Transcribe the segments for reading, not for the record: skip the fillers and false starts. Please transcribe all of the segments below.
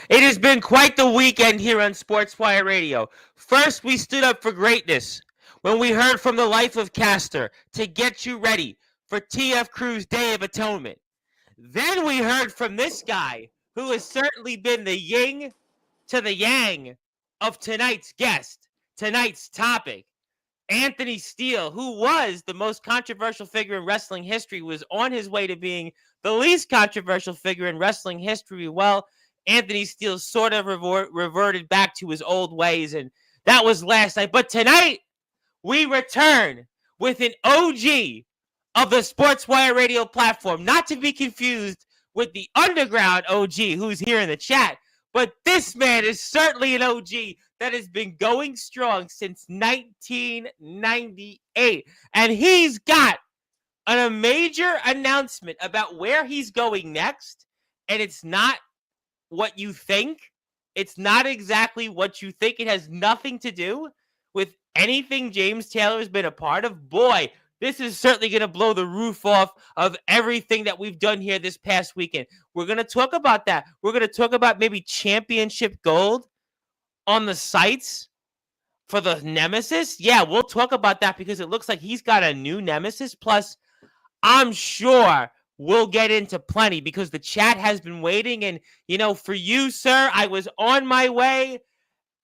It has been quite the weekend here on Sportswire Radio. First, we stood up for greatness when we heard from the life of Castor to get you ready for TF Crew's Day of Atonement. Then we heard from this guy who has certainly been the yin to the yang of tonight's guest, tonight's topic. Anthony Steele, who was the most controversial figure in wrestling history, was on his way to being the least controversial figure in wrestling history. Well, Anthony Steele sort of reverted back to his old ways, and that was last night. But tonight, we return with an OG of the Sportswire Radio platform, not to be confused with the underground OG who's here in the chat. But this man is certainly an OG that has been going strong since 1998. And he's got a major announcement about where he's going next. And it's not what you think. It's not exactly what you think. It has nothing to do with anything James Taylor has been a part of. Boy, this is certainly going to blow the roof off of everything that we've done here this past weekend. We're going to talk about that. We're going to talk about maybe championship gold on the sites for the nemesis. Yeah, we'll talk about that because it looks like he's got a new nemesis. Plus, I'm sure we'll get into plenty because the chat has been waiting. And, you know, for you, sir, I was on my way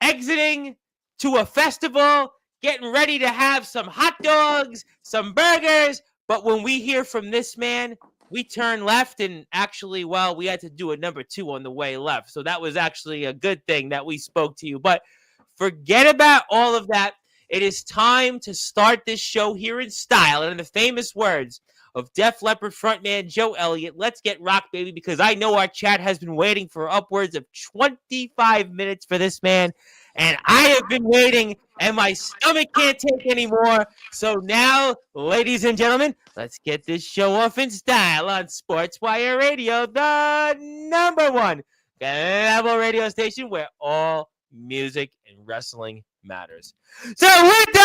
exiting to a festival, getting ready to have some hot dogs, some burgers. But when we hear from this man, we turn left and actually, well, we had to do a number 2 on the way left. So that was actually a good thing that we spoke to you. But forget about all of that. It is time to start this show here in style. And in the famous words of Def Leppard frontman Joe Elliott, let's get rock, baby, because I know our chat has been waiting for upwards of 25 minutes for this man. And I have been waiting, and my stomach can't take anymore. So now, ladies and gentlemen, let's get this show off in style on Sportswire Radio, the #1 global radio station where all music and wrestling matters. So we're done!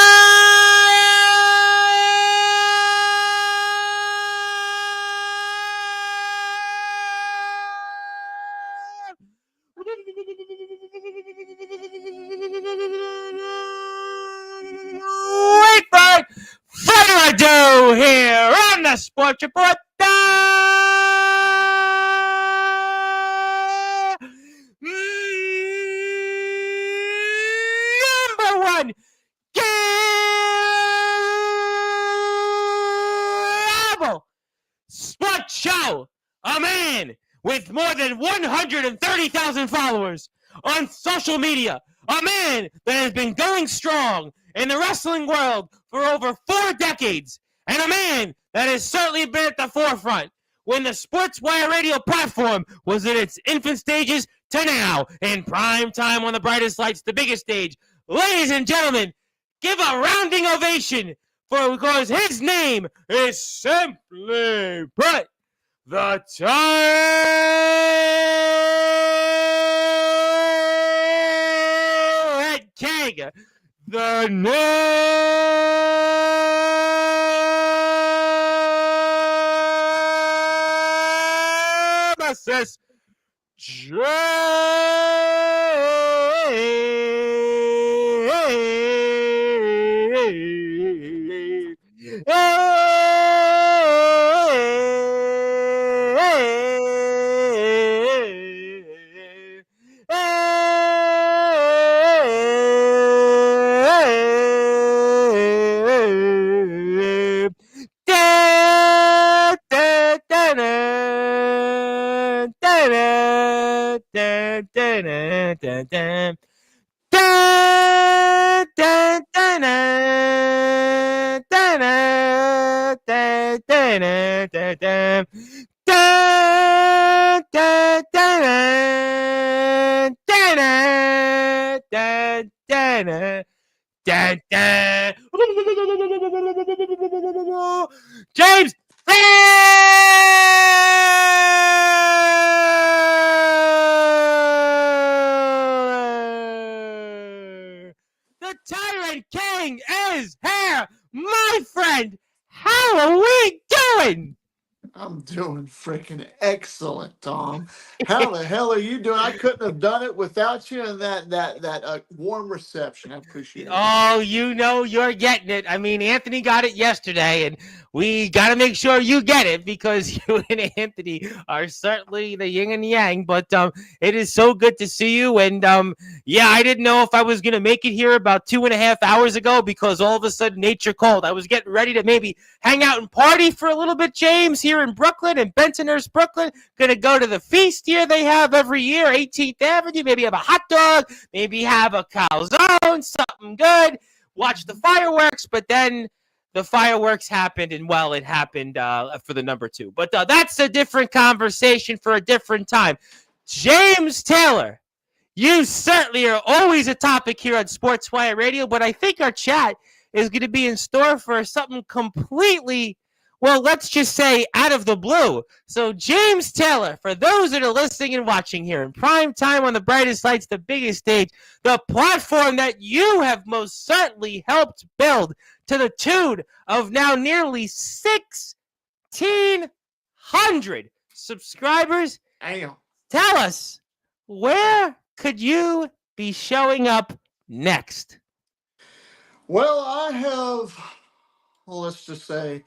Without further ado, here on the Sports Report, #1 global sports show. A man with more than 130,000 followers on social media. A man that has been going strong in the wrestling world for over 4 decades. And a man that has certainly been at the forefront when the Sportswire Radio platform was in its infant stages to now in prime time on the brightest lights, the biggest stage. Ladies and gentlemen, give a rounding ovation for because his name is simply put the Tyrant King, the nemesis, James the Tyrant King is here, my friend. How are we doing? I'm doing freaking excellent, Tom. How the hell are you doing? I couldn't have done it without you and that warm reception. I appreciate it. Oh, you know you're getting it. I mean, Anthony got it yesterday, and we got to make sure you get it because you and Anthony are certainly the yin and yang. But it is so good to see you. And yeah, I didn't know if I was gonna make it here about 2.5 hours ago because all of a sudden nature called. I was getting ready to maybe hang out and party for a little bit, James, here in Brooklyn and Bensonhurst, Brooklyn. Gonna go to the feast here they have every year, 18th Avenue. Maybe have a hot dog. Maybe have a calzone, something good. Watch the fireworks, but then the fireworks happened, and well, it happened for the number 2. But that's a different conversation for a different time. James Taylor, you certainly are always a topic here on Sportswire Radio, but I think our chat is going to be in store for something completely, well, let's just say out of the blue. So, James Taylor, for those that are listening and watching here in prime time on the brightest lights, the biggest stage, the platform that you have most certainly helped build to the tune of now nearly 1,600 subscribers. Damn. Tell us, where could you be showing up next? Well, I have, well, let's just say,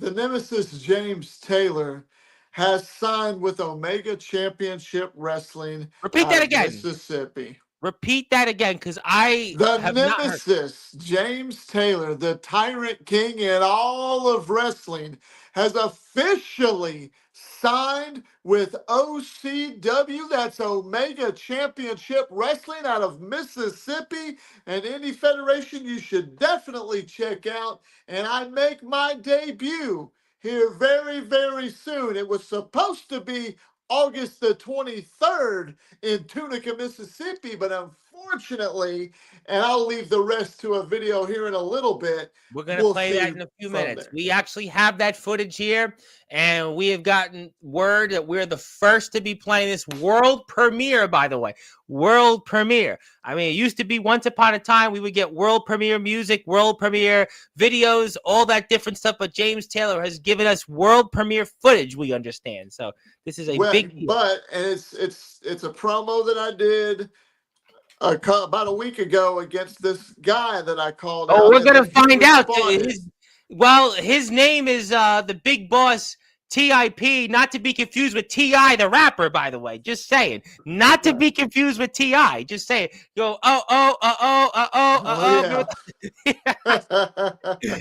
the nemesis James Taylor has signed with Omega Championship Wrestling. Repeat that again. Mississippi. Repeat that again, because I The have not heard. nemesis, James Taylor, the Tyrant King in all of wrestling, has officially signed with OCW. That's Omega Championship Wrestling out of Mississippi, an indie federation you should definitely check out. And I make my debut here very, very soon. It was supposed to be August the 23rd in Tunica, Mississippi, but unfortunately, and I'll leave the rest to a video here in a little bit. We're going to play that in a few minutes. We actually have that footage here, and we have gotten word that we're the first to be playing this world premiere, by the way. World premiere. I mean, it used to be once upon a time we would get world premiere music, world premiere videos, all that different stuff, but James Taylor has given us world premiere footage, we understand. So this is a big deal. But and it's a promo that I did about a week ago against this guy that I called out. Oh, we're going to find out. His name is the Big Boss TIP, not to be confused with T.I. the rapper, by the way. Just saying. Not to be confused with T.I. Just saying. Go,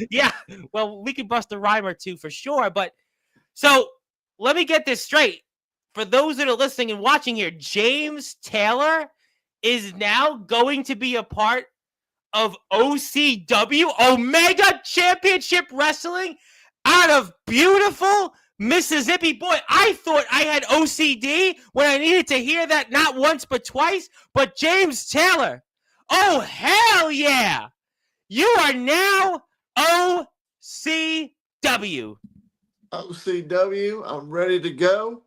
yeah. Well, we can bust a rhyme or two for sure. But so let me get this straight. For those that are listening and watching here, James Taylor is now going to be a part of OCW, Omega Championship Wrestling, out of beautiful Mississippi. Boy, I thought I had OCD when I needed to hear that not once but twice. But James Taylor, oh, hell yeah. You are now OCW. OCW, I'm ready to go.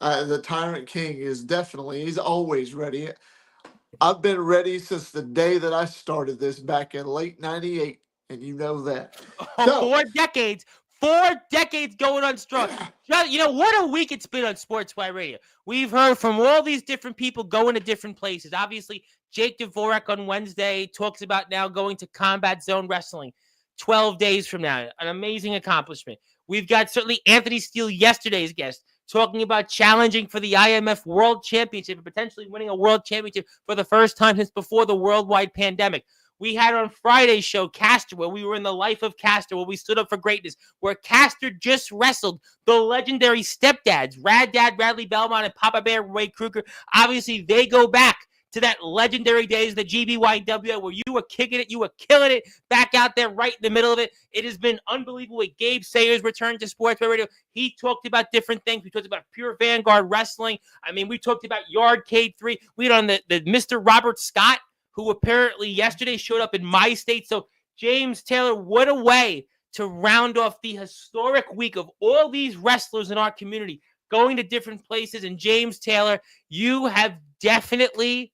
The Tyrant King he's always ready. I've been ready since the day that I started this back in late 98, and you know that. So, 4 decades. 4 decades going on strong. You know, what a week it's been on Sportswire Radio. We've heard from all these different people going to different places. Obviously, Jake Dvorak on Wednesday talks about now going to Combat Zone Wrestling 12 days from now. An amazing accomplishment. We've got certainly Anthony Steele, yesterday's guest, talking about challenging for the IMF World Championship and potentially winning a World Championship for the first time since before the worldwide pandemic. We had on Friday's show, Caster, where we were in the life of Caster, where we stood up for greatness, where Caster just wrestled the legendary stepdads, Rad Dad Bradley Belmont and Papa Bear Ray Kruger. Obviously, they go back to that legendary days of the GBYW where you were kicking it, you were killing it, back out there right in the middle of it. It has been unbelievable with Gabe Sayers' return to Sports Radio. He talked about different things. We talked about Pure Vanguard Wrestling. I mean, we talked about Yardcade 3. We had on the Mr. Robert Scott, who apparently yesterday showed up in my state. So, James Taylor, what a way to round off the historic week of all these wrestlers in our community going to different places. And James Taylor, you have definitely,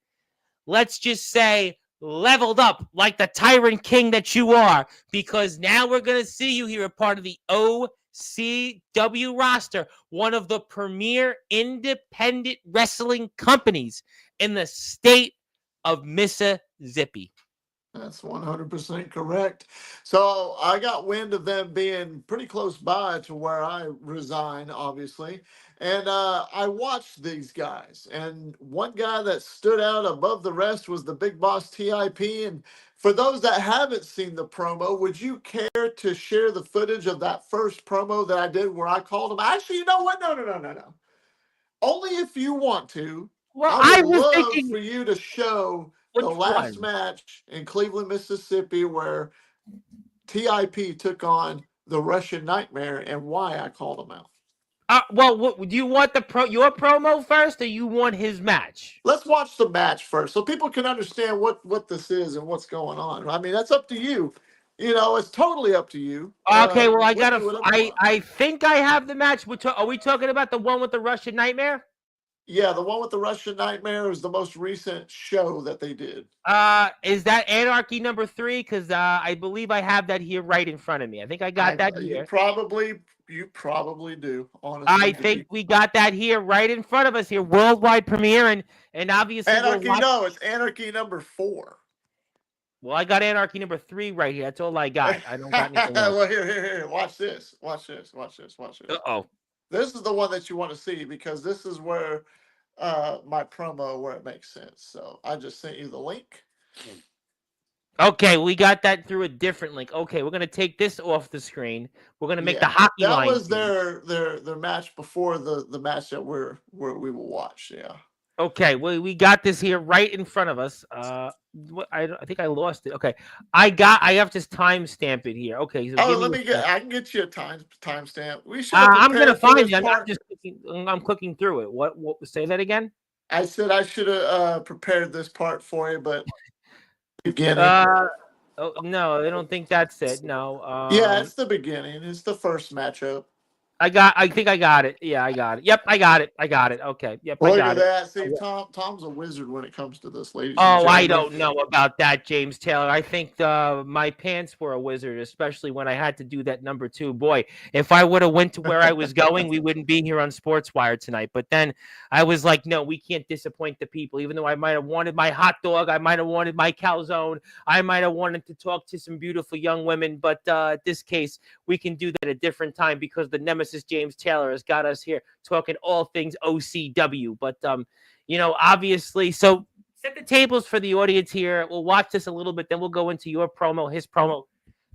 let's just say, leveled up like the Tyrant King that you are, because now we're going to see you here a part of the OCW. OCW roster, one of the premier independent wrestling companies in the state of Mississippi. That's 100% correct. So I got wind of them being pretty close by to where I resign, obviously. And I watched these guys. And one guy that stood out above the rest was the Big Boss TIP. And for those that haven't seen the promo, would you care to share the footage of that first promo that I did where I called him? Actually, you know what? No. Only if you want to. Well, I I would was love thinking, for you to show the which last one? match in Cleveland, Mississippi, where TIP took on the Russian Nightmare and why I called him out. Well, do you want your promo first, or you want his match? Let's watch the match first so people can understand what this is and what's going on. I mean, that's up to you. You know, it's totally up to you. Okay, well, I We'll gotta. do whatever you want. I think I have the match. Are we talking about the one with the Russian Nightmare? Yeah, the one with the Russian Nightmare is the most recent show that they did. Is that Anarchy number 3? Because I believe I have that here right in front of me. I think I got that here. You probably do. Honestly, I think we got that here right in front of us here, worldwide premiere, and obviously Anarchy. No, it's Anarchy number 4. Well, I got Anarchy number 3 right here. That's all I got. I don't got anything else. Well, here. Watch this. Uh-oh. This is the one that you want to see because this is where my promo where it makes sense. So I just sent you the link. Okay, we got that through a different link. Okay, we're gonna take this off the screen. We're gonna make the hockey line. That was their match before the match that we will watch. Yeah. Okay, we got this here right in front of us. I think I lost it. Okay, I have to timestamp it here. Okay, so I can get you a timestamp. We should. I'm gonna find it. I'm clicking through it. What? Say that again. I said I should have prepared this part for you, but beginning. Oh, no, I don't think that's it. No. Yeah, it's the beginning. It's the first matchup. I think I got it. Yeah, I got it. Yep, I got it. Okay. Yep, Look I got at that. it. See, Tom's a wizard when it comes to this, ladies. Oh, I don't know about that, James Taylor. I think my pants were a wizard, especially when I had to do that number 2. Boy, if I would have went to where I was going, we wouldn't be here on Sportswire tonight. But then I was like, no, we can't disappoint the people. Even though I might have wanted my hot dog, I might have wanted my calzone, I might have wanted to talk to some beautiful young women. But in this case, we can do that at a different time because the nemesis James Taylor has got us here talking all things OCW. But obviously, so set the tables for the audience here. We'll watch this a little bit, then we'll go into your promo, his promo.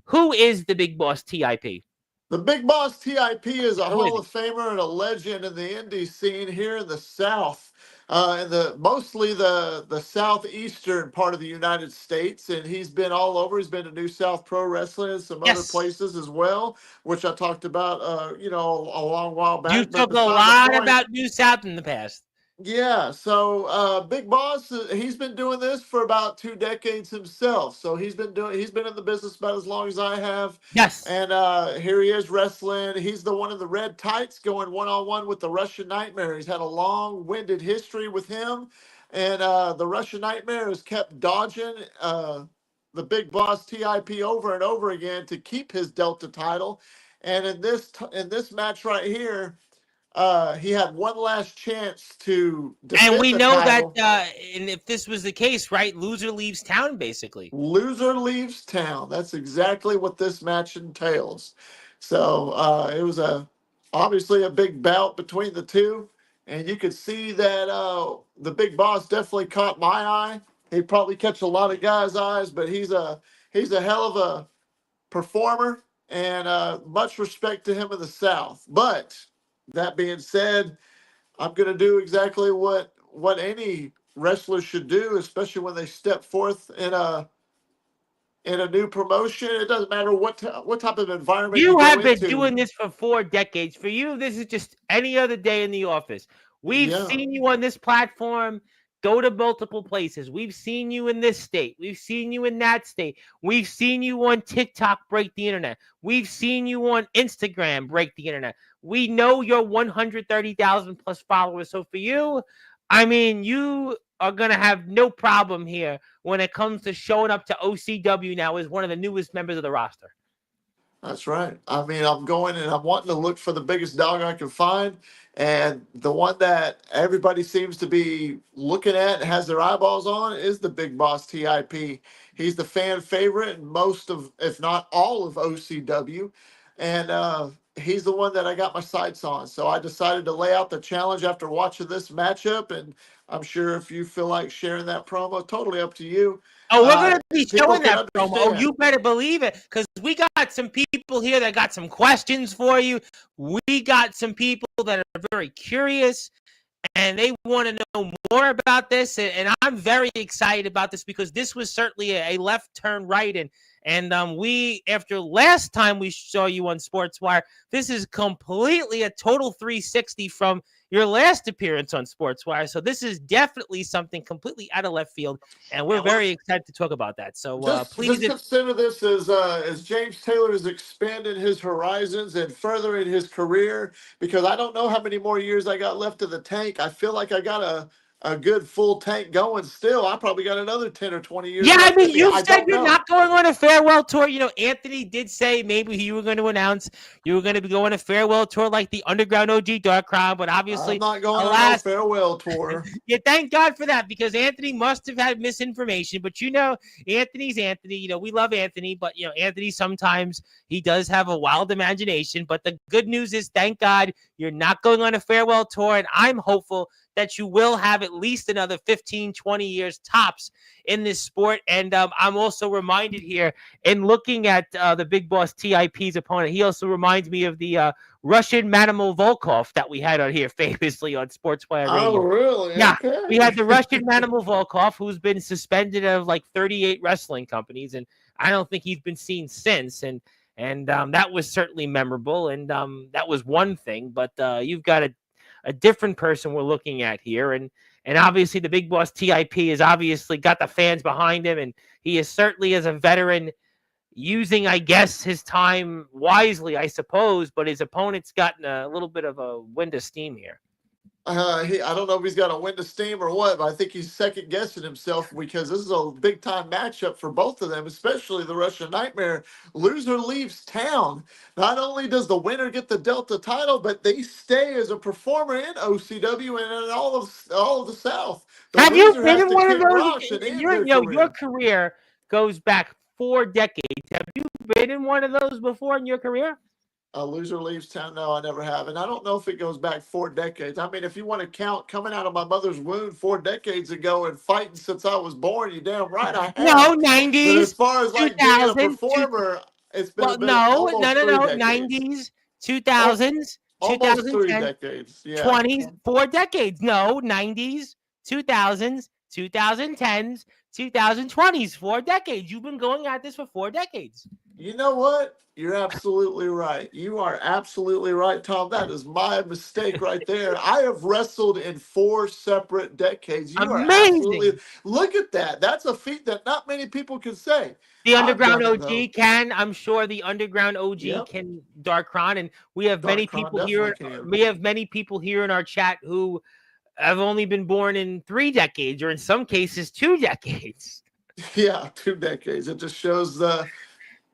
Who is the Big Boss TIP? The Big Boss TIP is a Hall of Famer and a legend in the indie scene here in the South, in mostly the southeastern part of the United States, and he's been all over. He's been to New South Pro Wrestling and some other places as well, which I talked about, a long while back. You talked a lot about New South in the past. Yeah, so Big Boss, he's been doing this for about 2 decades himself. So he's been in the business about as long as I have. Yes. And here he is wrestling. He's the one in the red tights going one-on-one with the Russian Nightmare. He's had a long-winded history with him. And the Russian Nightmare has kept dodging the Big Boss TIP over and over again to keep his Delta title. And in this match right here, he had one last chance to defend and we the know title. that and if this was the case, right, loser leaves town, basically. Loser leaves town. That's exactly what this match entails. So it was obviously a big bout between the two, and you could see that the Big Boss definitely caught my eye. He'd probably catch a lot of guys' eyes, but he's a hell of a performer, and much respect to him in the South. But that being said, I'm going to do exactly what any wrestler should do, especially when they step forth in a new promotion. It doesn't matter what type of environment you have go been doing this for 4 decades. For you, this is just any other day in the office. We've seen you on this platform go to multiple places. We've seen you in this state. We've seen you in that state. We've seen you on TikTok break the internet. We've seen you on Instagram break the internet. We know your 130,000 plus followers. So for you, I mean, you are going to have no problem here when it comes to showing up to OCW now as one of the newest members of the roster. That's right. I mean, I'm going and I'm wanting to look for the biggest dog I can find. And the one that everybody seems to be looking at and has their eyeballs on is the Big Boss TIP. He's the fan favorite in most of, if not all of OCW. And he's the one that I got my sights on. So I decided to lay out the challenge after watching this matchup. And I'm sure if you feel like sharing that promo, totally up to you. Oh, we're gonna be People showing can that promo. Oh, understand. you better believe it, because we got some people here that got some questions for you. We got some people that are very curious and they want to know more about this. And I'm very excited about this because this was certainly a left turn right. And we, after last time we saw you on Sportswire, this is completely a total 360 from your last appearance on Sportswire. So this is definitely something completely out of left field, and we're very excited to talk about that. So please, just consider this as James Taylor is expanding his horizons and furthering his career, because I don't know how many more years I got left in the tank. I feel like I got a good full tank going still. I probably got another 10 or 20 years yeah, I left mean, in me. you I said don't you're know. not going on a farewell tour. You know, Anthony did say maybe you were going to announce you were going to be going a farewell tour like the Underground OG Dark Crown, but I'm obviously, not going on no alas, farewell tour. yeah, thank God for that, because Anthony must have had misinformation. But you know, Anthony's Anthony. You know, we love Anthony, but you know, Anthony sometimes he does have a wild imagination. But the good news is, thank God, you're not going on a farewell tour, and I'm hopeful that you will have at least another 15, 20 years tops in this sport. And I'm also reminded here in looking at the Big Boss TIP's opponent, he also reminds me of the Russian Manimal Volkov that we had on here famously on Sportswire Oh, Radio. really? Yeah, we Okay. had the Russian Manimal Volkov, who's been suspended of like 38 wrestling companies, and I don't think he's been seen since. And that was certainly memorable, and that was one thing. But you've got a different person we're looking at here, and obviously the Big Boss TIP has obviously got the fans behind him, and he is certainly, as a veteran, using, I guess, his time wisely, I suppose, but his opponent's gotten a little bit of a wind of steam here. I don't know if he's got a wind of steam or what, but I think he's second guessing himself, because this is a big time matchup for both of them, especially the Russian Nightmare. Loser leaves town. Not only does the winner get the Delta title, but they stay as a performer in OCW and in all of the South. The Have you loser been has in to one of kick those? rocks and end Your, their you know, your career. career goes back 4 decades. Have you been in one of those before in your career? A loser leaves town. No, I never have. And I don't know if it goes back 4 decades. I mean, if you want to count coming out of my mother's womb 4 decades ago and fighting since I was born, you're damn right I No, have. But as 90s, far as like being a 2000, performer, it's been well, about no, no, almost no, three no, decades. 90s, Oh, 2000s, almost 2010, decades. Yeah. 20s, 4 decades. No, 90s, 2000s, 2010s, 2020s, 4 decades. You've been going at this for 4 decades. You know what? You're absolutely right. You are absolutely right, Tom. That is my mistake right there. I have wrestled in 4 separate decades. You are Amazing. absolutely, look at that. That's a feat that not many people can say. The I've Underground done it though. OG can. I'm sure the Underground OG Yep. can, Darkron, and we have many Darkron people definitely here. can. We have many people here in our chat who have only been born in 3 decades, or in some cases 2 decades. Yeah, 2 decades. It just shows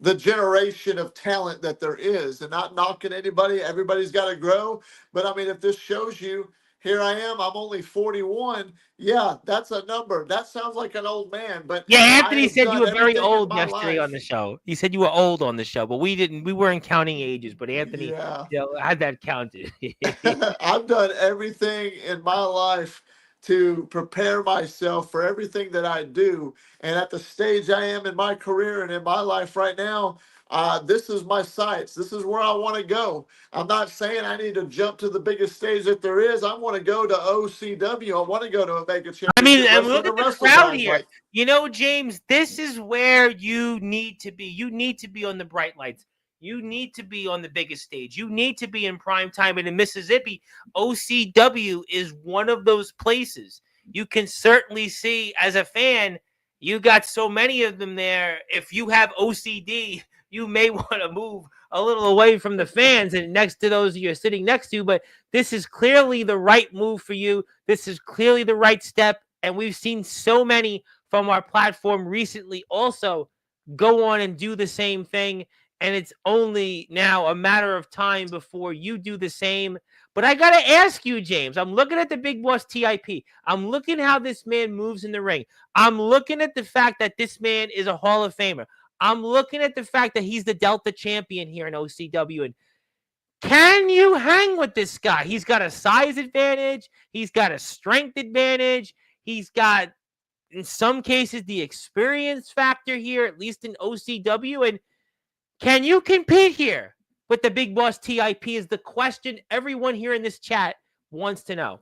the generation of talent that there is, and not knocking anybody. Everybody's got to grow. But I mean, if this shows you, here I am, I'm only 41. Yeah, that's a number. That sounds like an old man, but Yeah, I Anthony have said you done were very everything in old my yesterday on the life. show. He said you were old on the show, but we didn't. We weren't counting ages, but Anthony, Yeah. you know, had that counted. I've done everything in my life to prepare myself for everything that I do. And at the stage I am in my career and in my life right now, this is my sights. This is where I want to go. I'm not saying I need to jump to the biggest stage that there is. I want to go to OCW. I want to go to a Mega I mean, Championship and Wrestling look at and the wrestle crowd guys here. like. You know, James, this is where you need to be. You need to be on the bright lights. You need to be on the biggest stage. You need to be in prime time. And in Mississippi, OCW is one of those places. You can certainly see, as a fan, you got so many of them there. If you have OCD, you may want to move a little away from the fans and next to those you're sitting next to. But this is clearly the right move for you. This is clearly the right step. And we've seen so many from our platform recently also go on and do the same thing. and it's only now a matter of time before you do the same. But I got to ask you, James, I'm looking at the Big Boss TIP. I'm looking how this man moves in the ring. I'm looking at the fact that this man is a Hall of Famer. I'm looking at the fact that he's the Delta champion here in OCW. And can you hang with this guy? He's got a size advantage. He's got a strength advantage. He's got, in some cases, the experience factor here, at least in OCW. And can you compete here with the Big Boss TIP is the question everyone here in this chat wants to know.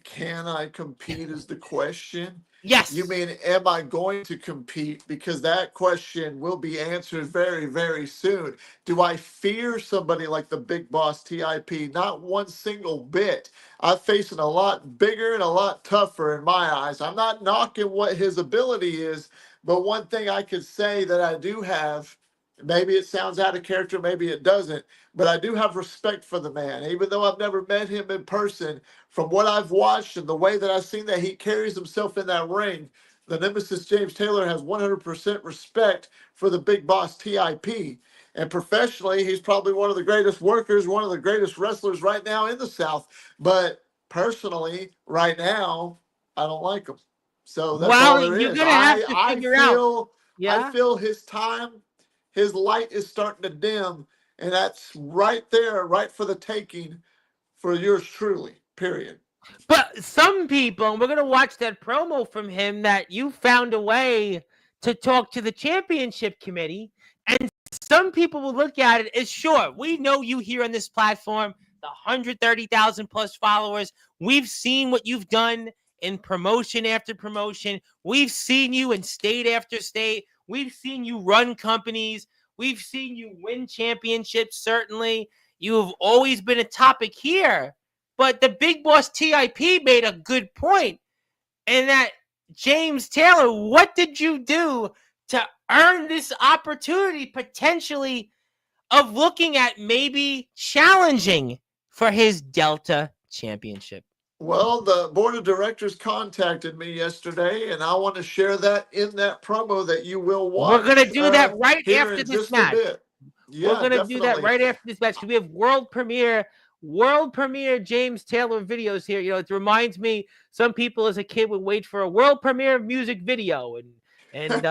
Can I compete is the question. Yes. You mean, am I going to compete? Because that question will be answered very, very soon. Do I fear somebody like the Big Boss TIP? Not one single bit. I'm facing a lot bigger and a lot tougher in my eyes. I'm not knocking what his ability is, but one thing I could say that I do have, maybe it sounds out of character, maybe it doesn't, but I do have respect for the man. Even though I've never met him in person, from what I've watched and the way that I've seen that he carries himself in that ring, the Nemesis James Taylor has 100% respect for the Big Boss TIP. And professionally, he's probably one of the greatest workers, one of the greatest wrestlers right now in the South. But personally, right now, I don't like him. So that's all there you're is. gonna have to figure out. I feel his time, his light is starting to dim, and that's right there, right for the taking for yours truly. Period. But some people, and we're going to watch that promo from him, that you found a way to talk to the championship committee. And some people will look at it as, sure, we know you here on this platform, the 130,000 plus followers. We've seen what you've done in promotion after promotion. We've seen you in state after state. We've seen you run companies. We've seen you win championships, certainly. You have always been a topic here. But the Big Boss TIP made a good point, and that, James Taylor, what did you do to earn this opportunity potentially of looking at maybe challenging for his Delta championship? Well, the board of directors contacted me yesterday, and I want to share that in that promo that you will watch. We're going to do that right after this match. Yeah, we're going to do that right after this match. We have world premiere James Taylor videos here. You know, it reminds me, some people as a kid would wait for a world premiere music video, and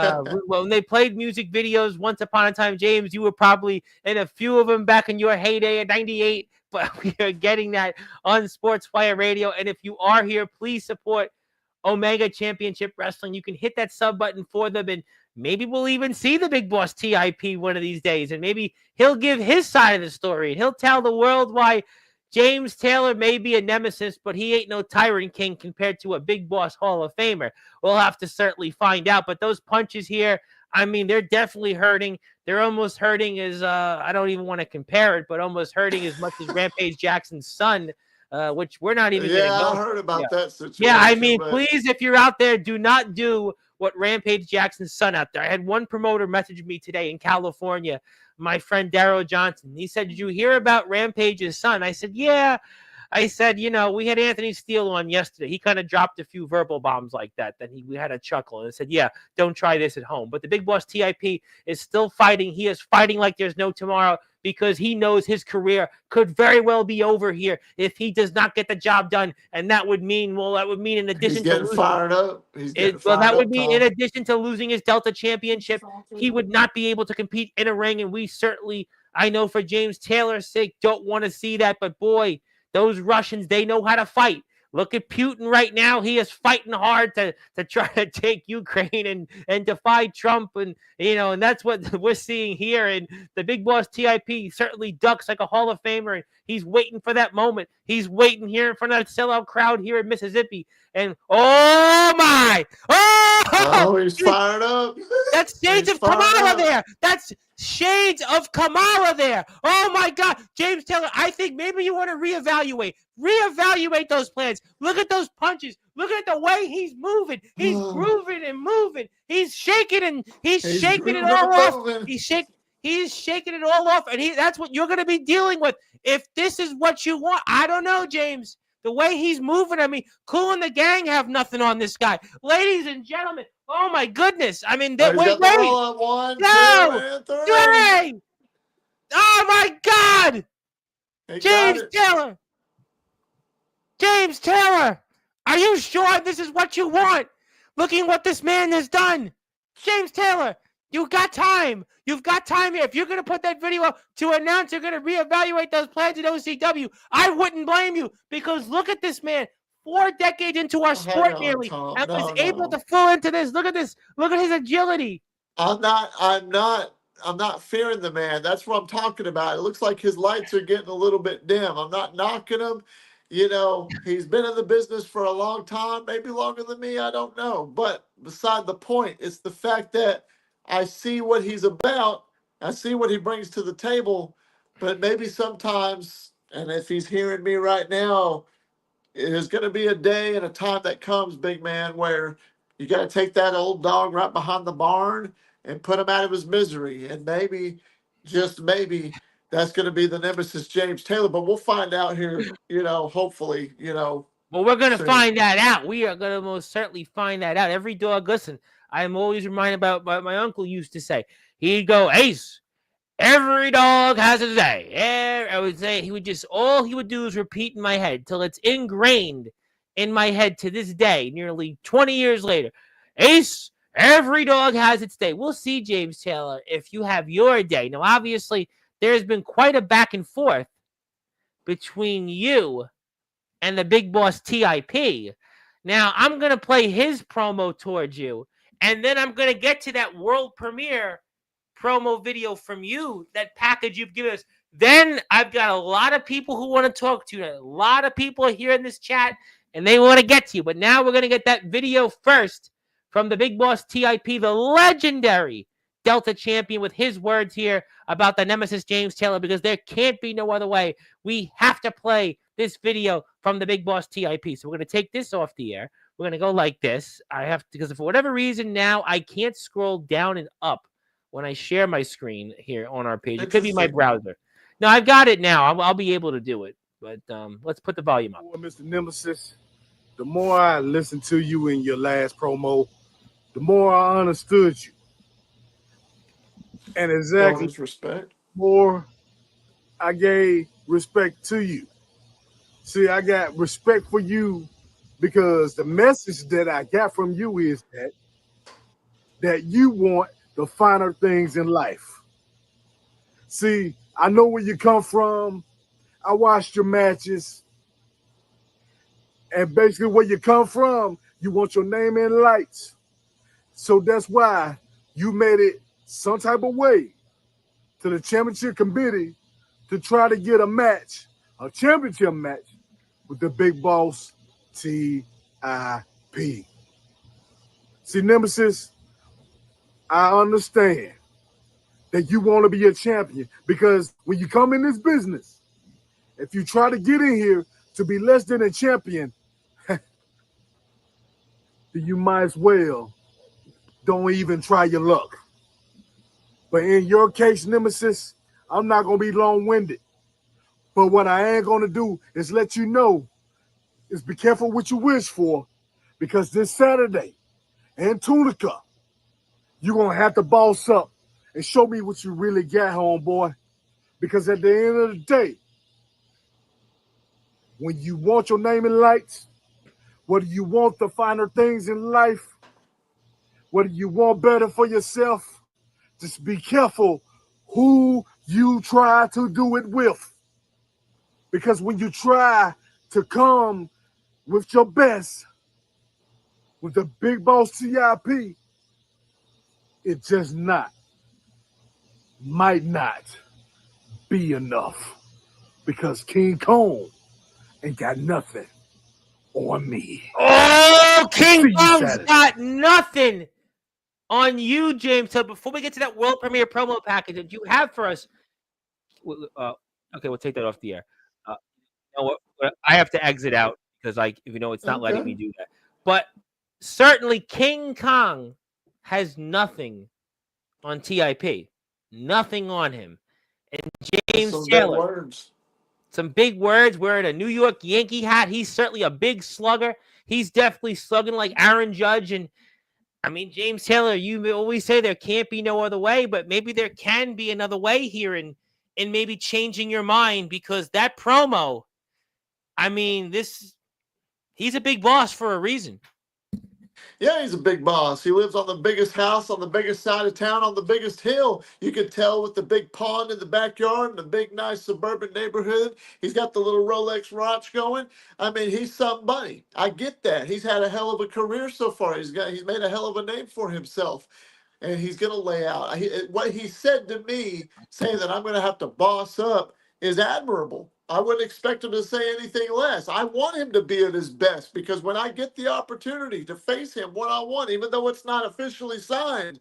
when they played music videos once upon a time, James, you were probably in a few of them back in your heyday in '98. But we are getting that on Sportswire Radio, and if you are here, please support Omega Championship Wrestling. You can hit that sub button for them, and maybe we'll even see the Big Boss TIP one of these days, and maybe he'll give his side of the story, and he'll tell the world why James Taylor may be a nemesis, but he ain't no Tyrant King compared to a Big Boss Hall of Famer. We'll have to certainly find out. But those punches here, I mean, they're definitely hurting. They're almost hurting as, I don't even want to compare it, but almost hurting as much as Rampage Jackson's son, which we're not even going to go. I heard about that situation. Yeah, I mean, please, if you're out there, do not do what Rampage Jackson's son out there. I had one promoter message me today in California, my friend Darryl Johnson. He said, "Did you hear about Rampage's son?" I said, "Yeah." I said, "You know, we had Anthony Steele on yesterday. He kind of dropped a few verbal bombs like that. Then we had a chuckle and said, yeah, don't try this at home." But the Big Boss TIP is still fighting. He is fighting like there's no tomorrow, because he knows his career could very well be over here if he does not get the job done. And that would mean, in addition to losing, fired up. In addition to losing his Delta championship, he would not be able to compete in a ring. And we certainly, I know for James Taylor's sake, don't want to see that. But boy, those Russians, they know how to fight. Look at Putin right now. He is fighting hard to try to take Ukraine and defy Trump. And, you know, and that's what we're seeing here. And the Big Boss TIP certainly ducks like a Hall of Famer. And he's waiting for that moment. He's waiting here in front of that sellout crowd here in Mississippi. And, oh, my. Oh, he's fired up. That's shades of Kamara there. That's shades of Kamara there. Oh, my God. James Taylor, I think maybe you want to reevaluate those plans. Look at those punches. Look at the way he's moving. He's grooving and moving. He's shaking and he's shaking it all off. He's shaking it all off. And that's what you're going to be dealing with. If this is what you want, I don't know, James. The way he's moving, I mean, Kool and the gang have nothing on this guy. Ladies and gentlemen, oh my goodness. I mean, He's got the wait. roll on 1, 2, No! and 3. 3! Oh my God! He got James it. Taylor! James Taylor! Are you sure this is what you want? Looking what this man has done. James Taylor, you got time. You've got time here. If you're going to put that video up to announce you're going to reevaluate those plans at OCW, I wouldn't blame you, because look at this man. 4 decades into our sport Hang on, nearly, Tom. and was able No. to fall into this. Look at this. Look at his agility. I'm not fearing the man. That's what I'm talking about. It looks like his lights are getting a little bit dim. I'm not knocking him. You know, he's been in the business for a long time, maybe longer than me. I don't know. But beside the point, it's the fact that I see what he's about. I see what he brings to the table. But maybe sometimes, and if he's hearing me right now, there's going to be a day and a time that comes, big man, where you got to take that old dog right behind the barn and put him out of his misery. And maybe, just maybe, that's going to be the nemesis James Taylor. But we'll find out here, hopefully, Well, we're going to soon. find that out. We are going to most certainly find that out. Every dog, listen, I'm always reminded about what my uncle used to say. He'd go, Ace, every dog has a day. I would say all he would do is repeat in my head till it's ingrained in my head to this day, nearly 20 years later. Ace, every dog has its day. We'll see, James Taylor, if you have your day. Now, obviously, there's been quite a back and forth between you and the big boss TIP. Now, I'm going to play his promo towards you, and then I'm going to get to that world premiere promo video from you, that package you've given us. Then I've got a lot of people who want to talk to you. A lot of people are here in this chat, and they want to get to you. But now we're going to get that video first from the big boss TIP, the legendary Delta champion, with his words here about the nemesis James Taylor, because there can't be no other way. We have to play this video from the big boss TIP. So we're going to take this off the air. We're going to go like this. I have to, because for whatever reason now I can't scroll down and up when I share my screen here on our page. It could be my browser. No, I've got it now. I'll be able to do it. But let's put the volume up. Mr. Nemesis, the more I listened to you in your last promo, the more I understood you. And exactly respect. more I gave respect to you. See, I got respect for you because the message that I got from you is that you want the finer things in life. See, I know where you come from. I watched your matches. And basically where you come from, you want your name in lights. So that's why you made it some type of way to the championship committee to try to get a championship match with the big boss TIP. See, Nemesis, I understand that you want to be a champion, because when you come in this business, if you try to get in here to be less than a champion, then you might as well don't even try your luck. But in your case, Nemesis, I'm not going to be long-winded. But what I ain't going to do is let you know is be careful what you wish for, because this Saturday in Tunica, you're going to have to boss up and show me what you really got, homeboy. Because at the end of the day, when you want your name in lights, whether you want the finer things in life, whether you want better for yourself, just be careful who you try to do it with. Because when you try to come with your best, with the big boss TIP, it just might not be enough. Because King Kong ain't got nothing on me. Oh, King Kong's got nothing on you, James. So before we get to that world premiere promo package that you have for us, okay, we'll take that off the air. I have to exit out because, it's not letting me do that. But certainly, King Kong has nothing on TIP, nothing on him, and James Taylor. Some big words, wearing a New York Yankee hat. He's certainly a big slugger. He's definitely slugging like Aaron Judge. And I mean, James Taylor, you always say there can't be no other way, but maybe there can be another way here in maybe changing your mind, because that promo, I mean, he's a big boss for a reason. Yeah, he's a big boss. He lives on the biggest house, on the biggest side of town, on the biggest hill. You could tell with the big pond in the backyard and the big, nice suburban neighborhood. He's got the little Rolex watch going. I mean, he's somebody. I get that. He's had a hell of a career so far. He's made a hell of a name for himself. And he's going to lay out. What he said to me, saying that I'm going to have to boss up, is admirable. I wouldn't expect him to say anything less. I want him to be at his best, because when I get the opportunity to face him one-on-one, even though it's not officially signed,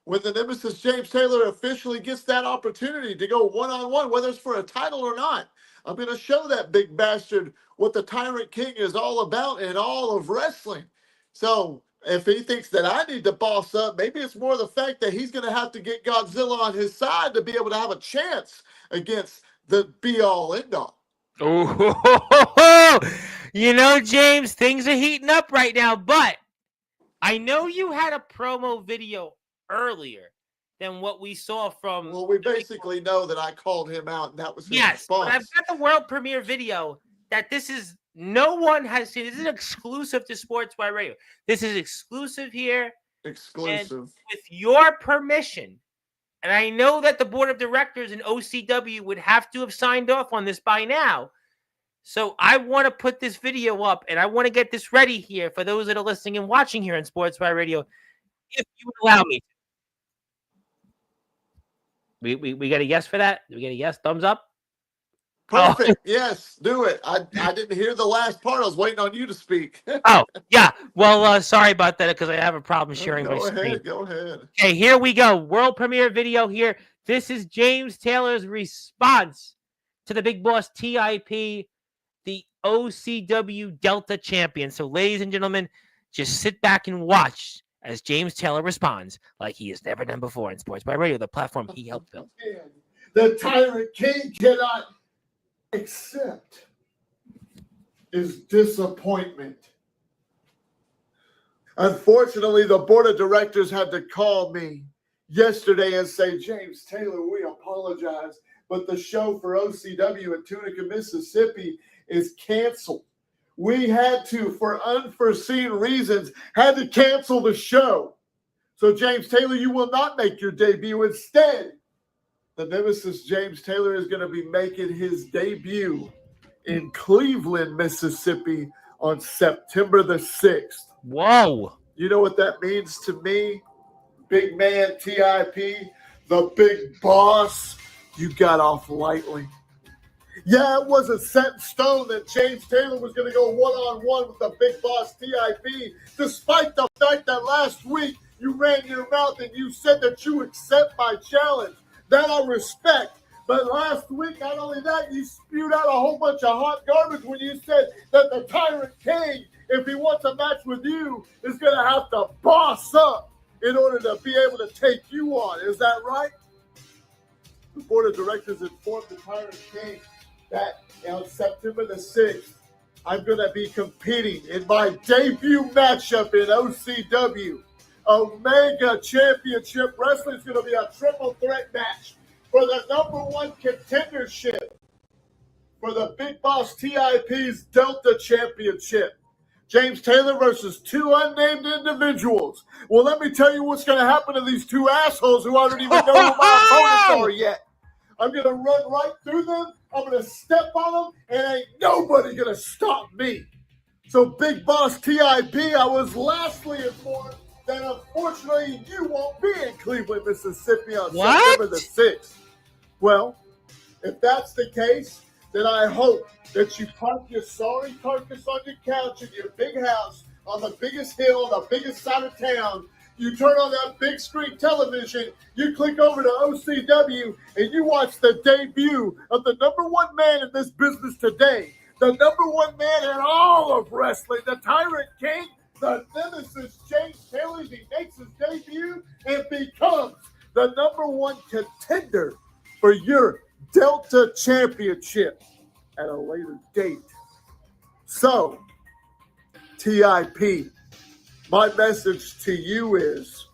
when the Nemesis James Taylor officially gets that opportunity to go one-on-one, whether it's for a title or not, I'm going to show that big bastard what the Tyrant King is all about in all of wrestling. So if he thinks that I need to boss up, maybe it's more the fact that he's going to have to get Godzilla on his side to be able to have a chance against the be-all, end-all. Oh, James, things are heating up right now, but I know you had a promo video earlier than what we saw from... Well, we basically know that I called him out, and that was his response. But I've got the world premiere video that no one has seen. This is exclusive to Sportswire Radio. This is exclusive here. Exclusive. And with your permission, and I know that the board of directors and OCW would have to have signed off on this by now. So I want to put this video up, and I want to get this ready here for those that are listening and watching here on Sportswire Radio, if you would allow me. We got a yes for that? Do we get a yes? Thumbs up? Perfect. Oh. Yes, do it. I didn't hear the last part. I was waiting on you to speak. Oh, yeah. Well, sorry about that, because I have a problem sharing my screen. Go ahead. Okay, here we go. World premiere video here. This is James Taylor's response to the Big Boss TIP, the OCW Delta champion. So, ladies and gentlemen, just sit back and watch as James Taylor responds like he has never done before in Sportswire Radio, the platform he helped build. The Tyrant King cannot accept is disappointment. Unfortunately, the board of directors had to call me yesterday and say, James Taylor, we apologize, but the show for OCW in Tunica, Mississippi is canceled. We had to, for unforeseen reasons, had to cancel the show. So, James Taylor, you will not make your debut. Instead, the Nemesis James Taylor is going to be making his debut in Cleveland, Mississippi on September the 6th. Whoa. You know what that means to me? Big man TIP, the big boss. You got off lightly. Yeah, it wasn't set in stone that James Taylor was going to go one-on-one with the big boss TIP, despite the fact that last week you ran your mouth and you said that you accept my challenge. That I respect. But last week, not only that, you spewed out a whole bunch of hot garbage when you said that the Tyrant King, if he wants a match with you, is going to have to boss up in order to be able to take you on. Is that right? The board of directors informed the Tyrant King that on September the 6th, I'm going to be competing in my debut matchup in OCW. Omega Championship Wrestling is going to be a triple threat match for the #1 contendership for the Big Boss TIP's Delta Championship. James Taylor versus two unnamed individuals. Well, let me tell you what's going to happen to these two assholes who I don't even know who my opponents are yet. I'm going to run right through them. I'm going to step on them, and ain't nobody going to stop me. So, Big Boss TIP, I was lastly informed that unfortunately you won't be in Cleveland, Mississippi on September the 6th. Well, if that's the case, then I hope that you park your sorry carcass on your couch in your big house on the biggest hill, on the biggest side of town. You turn on that big screen television, you click over to OCW, and you watch the debut of the #1 man in this business today, the #1 man in all of wrestling, the Tyrant King, the Nemesis James Taylor. He makes his debut and becomes the #1 contender for your Delta Championship. at a later date. So, TIP, my message to you is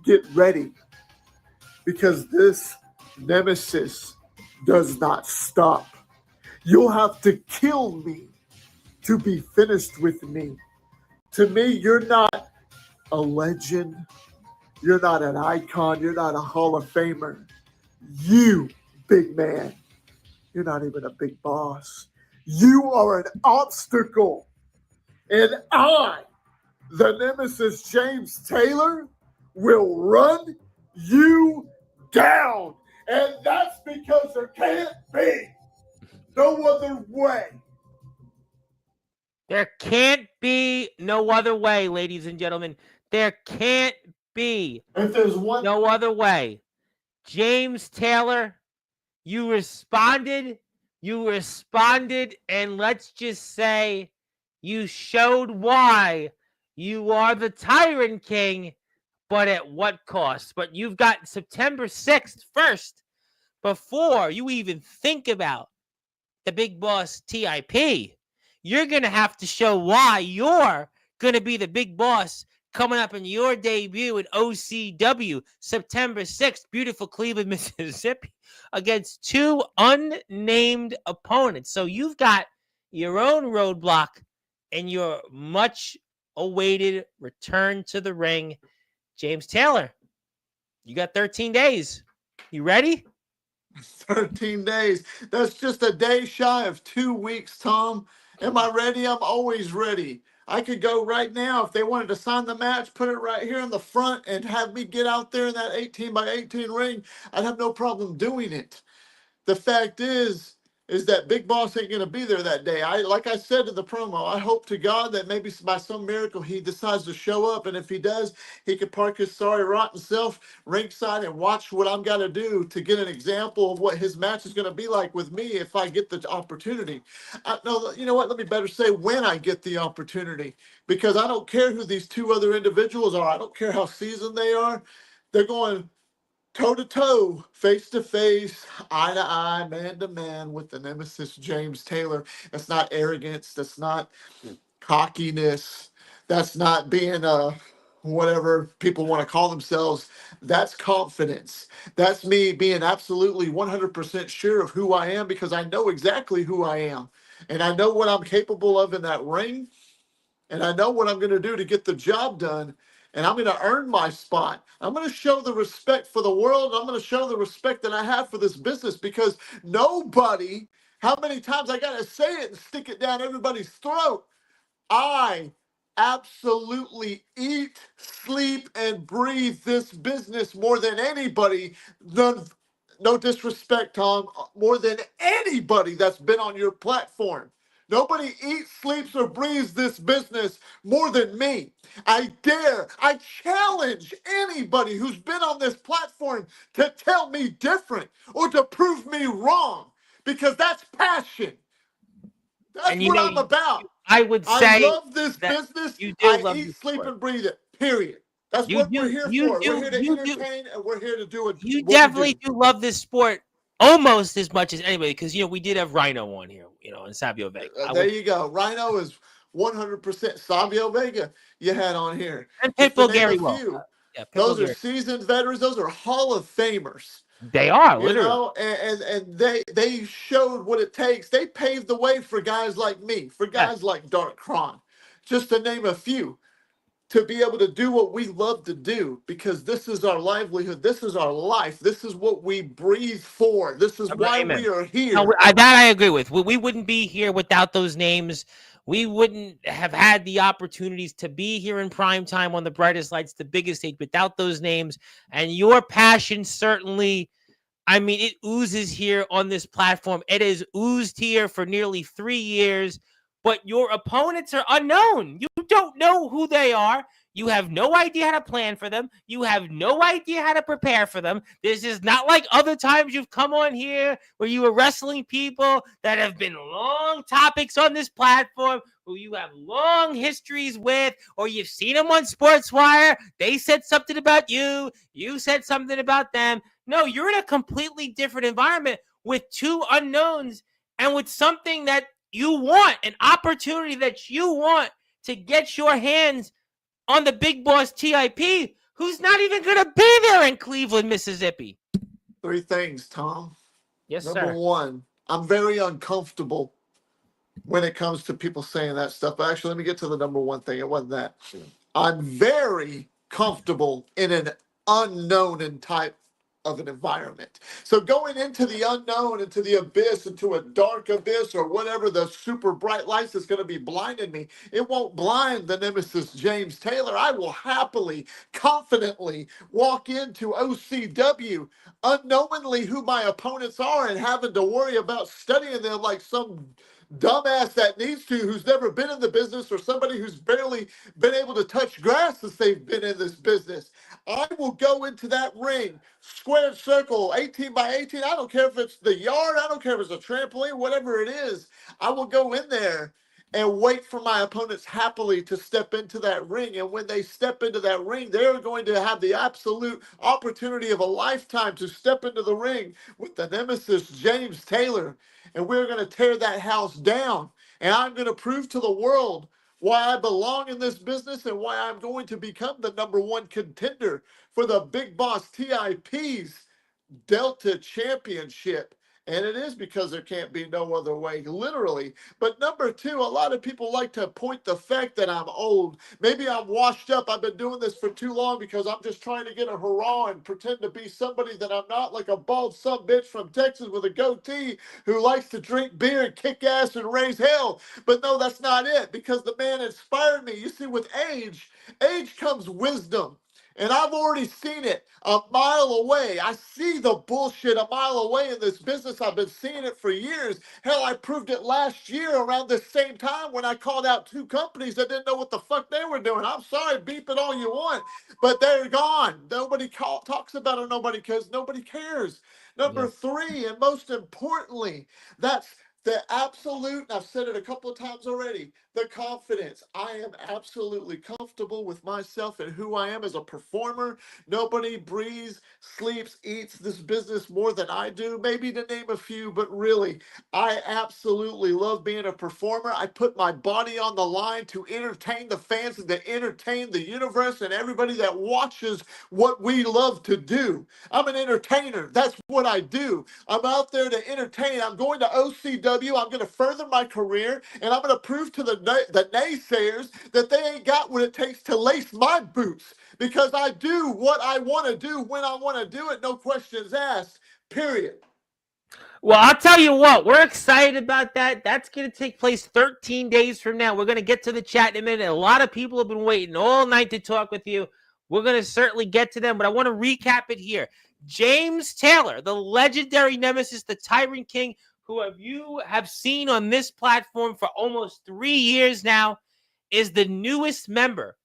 get ready, because this nemesis does not stop. You'll have to kill me to be finished with me. To me, you're not a legend. You're not an icon. You're not a Hall of Famer. You, big man, you're not even a big boss. You are an obstacle. And I, the nemesis James Taylor, will run you down. And that's because there can't be no other way. There can't be no other way, ladies and gentlemen. There can't be If there's one no other way. James Taylor, you responded, and let's just say you showed why you are the Tyrant King, but at what cost? But you've got September 6th first before you even think about the big boss TIP. You're going to have to show why you're going to be the big boss coming up in your debut in OCW, September 6th, beautiful Cleveland, Mississippi, against two unnamed opponents. So you've got your own roadblock and your much-awaited return to the ring. James Taylor, you got 13 days. You ready? 13 days. That's just a day shy of 2 weeks, Tom. Am I ready? I'm always ready. I could go right now if they wanted to sign the match, put it right here in the front, and have me get out there in that 18 by 18 ring. I'd have no problem doing it. The fact is that Big Boss ain't going to be there that day. Like I said in the promo, I hope to God that maybe by some miracle he decides to show up. And if he does, he could park his sorry rotten self ringside and watch what I'm going to do to get an example of what his match is going to be like with me if I get the opportunity. No, you know what? Let me better say when I get the opportunity, because I don't care who these two other individuals are. I don't care how seasoned they are. They're going toe-to-toe, face-to-face, eye-to-eye, man-to-man with the nemesis James Taylor. That's not arrogance. That's not cockiness. That's not being whatever people want to call themselves. That's confidence. That's me being absolutely 100% sure of who I am, because I know exactly who I am. And I know what I'm capable of in that ring. And I know what I'm going to do to get the job done. And I'm going to earn my spot. I'm going to show the respect for the world. I'm going to show the respect that I have for this business, because nobody, how many times I got to say it and stick it down everybody's throat? I absolutely eat, sleep, and breathe this business more than anybody. No disrespect, Tom, more than anybody that's been on your platform. Nobody eats, sleeps, or breathes this business more than me. I challenge anybody who's been on this platform to tell me different or to prove me wrong, because that's passion. That's And you what know, I'm about. I would I say love this that business. you do I love eat, this sleep, sport. and breathe it. Period. That's You what we're do, here you for. We're here do, to you do. entertain, and we're here to do it. You What we definitely do. do love this sport almost as much as anybody, because we did have Rhino on here, and Savio Vega. There you go. Rhino is 100%. Savio Vega you had on here. And Just to Pitbull name a Gary Well. few. Yeah, Pitbull Those are Gary. seasoned veterans. Those are Hall of Famers. They are, You literally. know, and they showed what it takes. They paved the way for guys like me, for guys like Dark Kron, just to name a few, to be able to do what we love to do, because this is our livelihood. This is our life. This is what we breathe for. This is why Amen. we are here. No, that I agree with. We wouldn't be here without those names. We wouldn't have had the opportunities to be here in prime time on the brightest lights, the biggest stage, without those names. And your passion certainly, it oozes here on this platform. It has oozed here for nearly 3 years, but your opponents are unknown. You don't know who they are. You have no idea how to plan for them. You have no idea how to prepare for them. This is not like other times you've come on here where you were wrestling people that have been long topics on this platform, who you have long histories with, or you've seen them on Sportswire. They said something about you. You said something about them. No, you're in a completely different environment with two unknowns, and with something that you want, an opportunity that you want to get your hands on the big boss TIP, who's not even going to be there in Cleveland, Mississippi. 3 things, Tom. Yes, Number sir. 1, I'm very uncomfortable when it comes to people saying that stuff. But actually, let me get to the number 1 thing. It wasn't that. I'm very comfortable in an unknown and type of an environment. So going into the unknown, into the abyss, into a dark abyss, or whatever the super bright lights is going to be blinding me, it won't blind the nemesis James Taylor. I will happily, confidently walk into OCW unknowingly who my opponents are and having to worry about studying them like some dumbass that needs to, who's never been in the business, or somebody who's barely been able to touch grass since they've been in this business. I will go into that ring, square circle, 18 by 18. I don't care if it's the yard. I don't care if it's a trampoline, whatever it is. I will go in there and wait for my opponents happily to step into that ring. And when they step into that ring, they're going to have the absolute opportunity of a lifetime to step into the ring with the nemesis, James Taylor. And we're going to tear that house down. And I'm going to prove to the world why I belong in this business and why I'm going to become the number 1 contender for the Big Boss TIP's Delta Championship. And it is because there can't be no other way, literally. But number 2, a lot of people like to point the fact that I'm old. Maybe I'm washed up. I've been doing this for too long because I'm just trying to get a hurrah and pretend to be somebody that I'm not, like a bald bitch from Texas with a goatee who likes to drink beer and kick ass and raise hell. But no, that's not it, because the man inspired me. You see, with age comes wisdom. And I've already seen it a mile away. I see the bullshit a mile away in this business. I've been seeing it for years. Hell, I proved it last year around the same time when I called out 2 companies that didn't know what the fuck they were doing. I'm sorry, beep it all you want, but they're gone. Nobody talks about it, because nobody cares. Number 3, and most importantly, that's the absolute, and I've said it a couple of times already, the confidence. I am absolutely comfortable with myself and who I am as a performer. Nobody breathes, sleeps, eats this business more than I do, maybe to name a few, but really, I absolutely love being a performer. I put my body on the line to entertain the fans and to entertain the universe and everybody that watches what we love to do. I'm an entertainer. That's what I do. I'm out there to entertain. I'm going to OCW. I'm going to further my career, and I'm going to prove to the naysayers that they ain't got what it takes to lace my boots, because I do what I want to do when I want to do it. No questions asked, period. Well, I'll tell you what, we're excited about that. That's going to take place 13 days from now. We're going to get to the chat in a minute. A lot of people have been waiting all night to talk with you. We're going to certainly get to them, but I want to recap it here. James Taylor, the legendary nemesis, the Tyrant King, who you have seen on this platform for almost 3 years now, is the newest member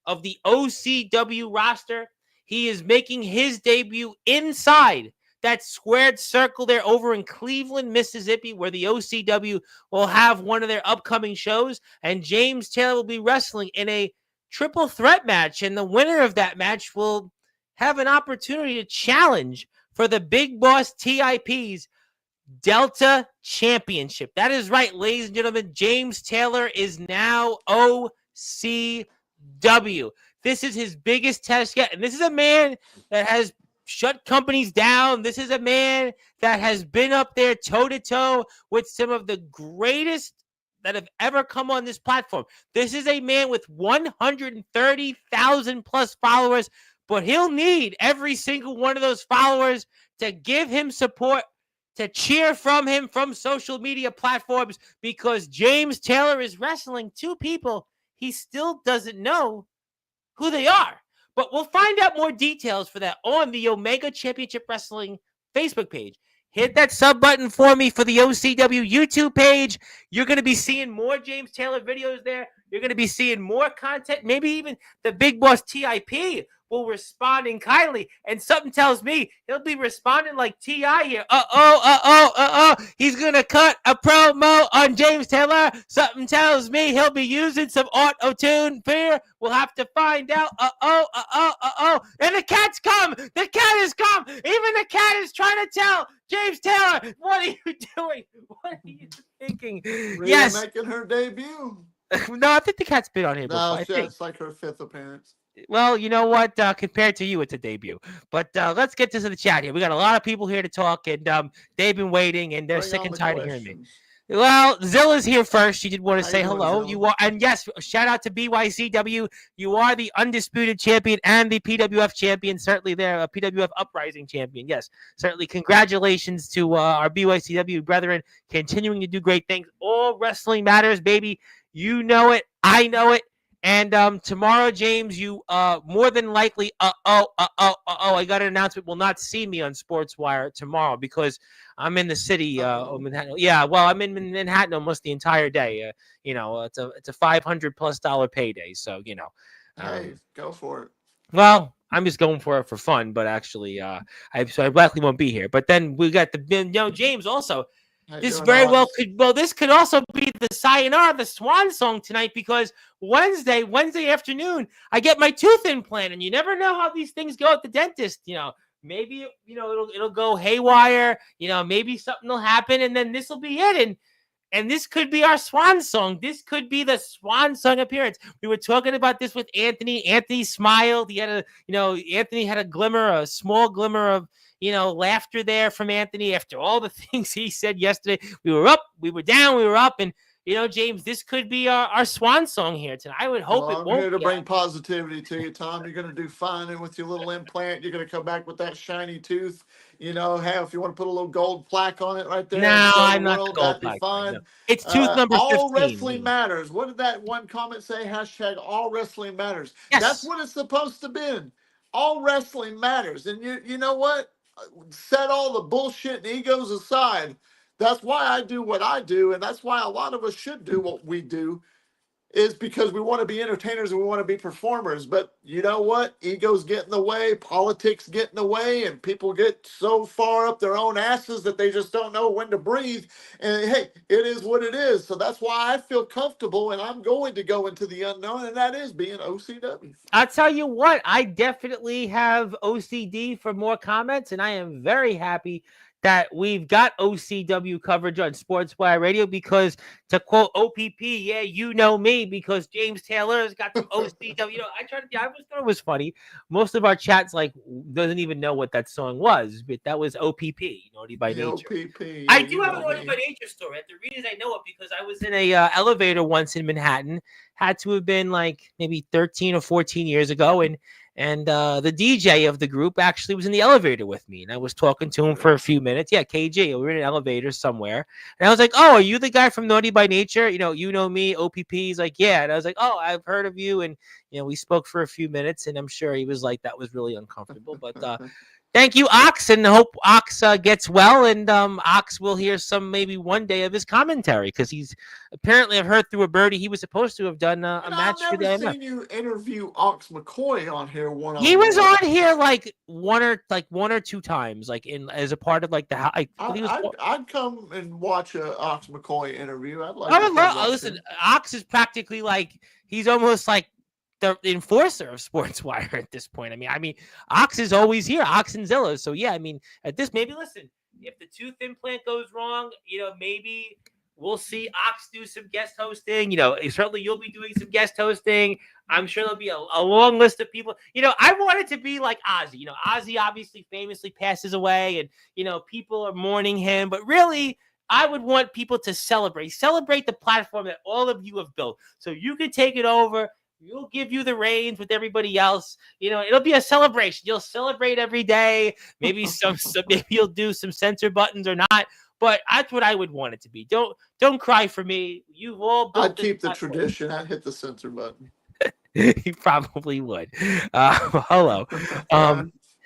of the OCW roster. He is making his debut inside that squared circle there over in Cleveland, Mississippi, where the OCW will have one of their upcoming shows. And James Taylor will be wrestling in a triple threat match. And the winner of that match will have an opportunity to challenge for the Big Boss TIP's Delta Championship. That is right, ladies and gentlemen. James Taylor is now OCW. This is his biggest test yet. And this is a man that has shut companies down. This is a man that has been up there toe-to-toe with some of the greatest that have ever come on this platform. This is a man with 130,000 plus followers, but he'll need every single one of those followers to give him support, to cheer from him from social media platforms, because James Taylor is wrestling 2 people he still doesn't know who they are. But we'll find out more details for that on the Omega Championship Wrestling Facebook page. Hit that sub button for me for the OCW YouTube page. You're going to be seeing more James Taylor videos there. You're going to be seeing more content. Maybe even the Big Boss TIP will respond in kindly. And something tells me he'll be responding like T.I. here. He's going to cut a promo on James Taylor. Something tells me he'll be using some auto-tune here. We'll have to find out. And the cat's come. The cat has come. Even the cat is trying to tell James Taylor, what are you doing? What are you thinking? Rhea making her debut. No, I think the cat's been on here before. No, it's like her 5th appearance. Well, you know what? Compared to you, it's a debut. But let's get to the chat here. We got a lot of people here to talk, and they've been waiting, and they're sick and tired of hearing me. Well, Zilla's here first. She did want to say hello. Zilla? You are, and yes, shout out to BYCW. You are the undisputed champion and the PWF champion. Certainly, they're a PWF Uprising champion. Yes, certainly. Congratulations to our BYCW brethren, continuing to do great things. All wrestling matters, baby. You know it. I know it. And tomorrow, James, you more than likely, I got an announcement, will not see me on Sportswire tomorrow because I'm in the city of Manhattan. Yeah, well, I'm in Manhattan almost the entire day. It's a $500+ payday. So, hey, go for it. Well, I'm just going for it for fun, but actually, I likely won't be here. But then we got James also. This very well this could also be the sayonara, the swan song tonight, because Wednesday afternoon, I get my tooth implant, and you never know how these things go at the dentist. Maybe it'll go haywire. Maybe something will happen, and then this will be it. And this could be our swan song. This could be the swan song appearance. We were talking about this with Anthony. Anthony smiled. He had Anthony had a small glimmer of laughter there from Anthony after all the things he said yesterday. We were up, we were down, we were up, and James, this could be our swan song here tonight. I would hope it won't. I'm here to bring positivity to you, Tom. You're going to do fine, and with your little implant, you're going to come back with that shiny tooth. If you want to put a little gold plaque on it right there. No, I'm not the gold plaque. Fine. No. It's tooth number 15. All wrestling matters. What did that one comment say? # all wrestling matters. Yes. That's what it's supposed to be. All wrestling matters. And you know what? Set all the bullshit and egos aside. That's why I do what I do, and that's why a lot of us should do what we do, is because we want to be entertainers and we want to be performers. But you know what? Egos get in the way, politics get in the way, and people get so far up their own asses that they just don't know when to breathe. And hey, it is what it is. So that's why I feel comfortable, and I'm going to go into the unknown, and that is being OCW. I'll tell you what, I definitely have OCD for more comments, and I am very happy that we've got OCW coverage on Sportswire Radio, because to quote OPP, yeah, you know me, because James Taylor's got some OCW. I always thought it was funny. Most of our chats doesn't even know what that song was, but that was OPP, Naughty by Nature. OPP, yeah, I do have a Naughty by Nature story. The reason I know it, because I was in a elevator once in Manhattan. Had to have been like maybe 13 or 14 years ago, and the DJ of the group actually was in the elevator with me, and I was talking to him for a few minutes. Yeah, KJ, we were in an elevator somewhere, and I was like, "Oh, are you the guy from Naughty by Nature? You know me, OPP." He's like, "Yeah," and I was like, "Oh, I've heard of you," and we spoke for a few minutes, and I'm sure he was like, "That was really uncomfortable," but thank you, Ox, and hope Ox gets well, and Ox will hear some maybe one day of his commentary, because he's apparently, I've heard through a birdie, he was supposed to have done a match for the IMF. I've never seen you interview Ox McCoy on here one-on-one. He was on here like one or two times, like as a part of like the. I'd come and watch a Ox McCoy interview. I'd like. Listen, Ox is practically like, he's almost like the enforcer of Sportswire at this point. I mean, Ox is always here, Ox and Zilla. So yeah, at this, maybe listen, if the tooth implant goes wrong, maybe we'll see Ox do some guest hosting. Certainly you'll be doing some guest hosting. I'm sure there'll be a long list of people. I want it to be like Ozzy. Ozzy obviously famously passes away, and people are mourning him, but really, I would want people to celebrate the platform that all of you have built. So you can take it over. We'll give you the reins with everybody else. It'll be a celebration. You'll celebrate every day. Maybe maybe you'll do some censor buttons or not. But that's what I would want it to be. Don't cry for me. You've all built. I'd keep the tradition. I'd hit the censor button. You probably would. Hello.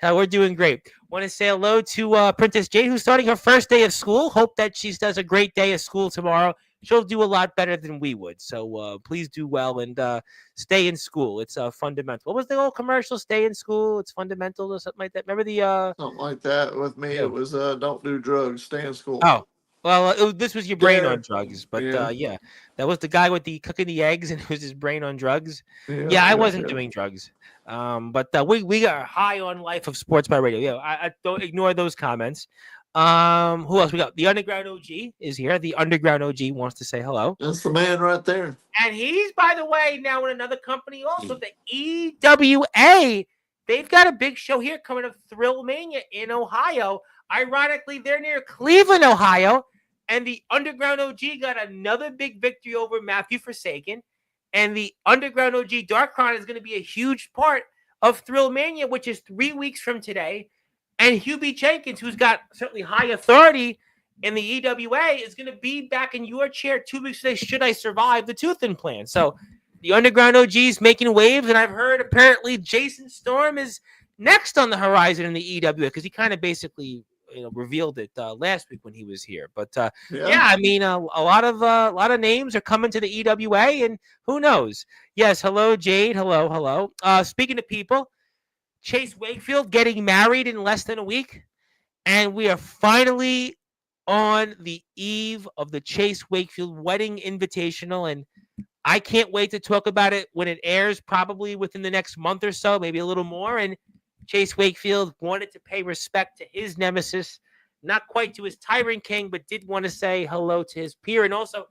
We're doing great. Want to say hello to Princess Jade, who's starting her first day of school. Hope that she does a great day of school tomorrow. she'll do a lot better than we would. So please do well and stay in school. It's fundamental. What was the old commercial? Stay in school. It's fundamental or something like that. Remember the Something like that. With me, yeah. it was don't do drugs, stay in school. Oh, well, this was your brain on Dare. drugs, but Yeah. yeah, that was the guy with the cooking the eggs, and it was his brain on drugs. Yeah. Yeah, I Yeah. wasn't Yeah. doing drugs, but we are high on life of sports by radio. Yeah, I don't ignore those comments. Who else we got? The Underground OG is here. The Underground OG wants to say hello, That's the man right there. and he's by the way now in another company also, the EWA. They've got a big show here coming up, Thrill Mania in Ohio. Ironically, they're near Cleveland, Ohio. And the Underground OG got another big victory over Matthew Forsaken. And the Underground OG Darkron is going to be a huge part of Thrill Mania, which is 3 weeks from today. And Hubie Jenkins, who's got certainly high authority in the EWA, is going to be back in your chair 2 weeks today, should I survive the tooth implant. So the Underground OG is making waves. And I've heard apparently Jason Storm is next on the horizon in the EWA because he kind of basically revealed it last week when he was here. But yeah, I mean, a lot of names are coming to the EWA, and who knows? Yes, hello, Jade. Hello. Speaking of people, Chase Wakefield getting married in less than a week, and we are finally on the eve of the Chase Wakefield Wedding Invitational, and I can't wait to talk about it when it airs, probably within the next month or so, maybe a little more. And Chase Wakefield wanted to pay respect to his nemesis, not quite to his Tyrant King, but did want to say hello to his peer. And also,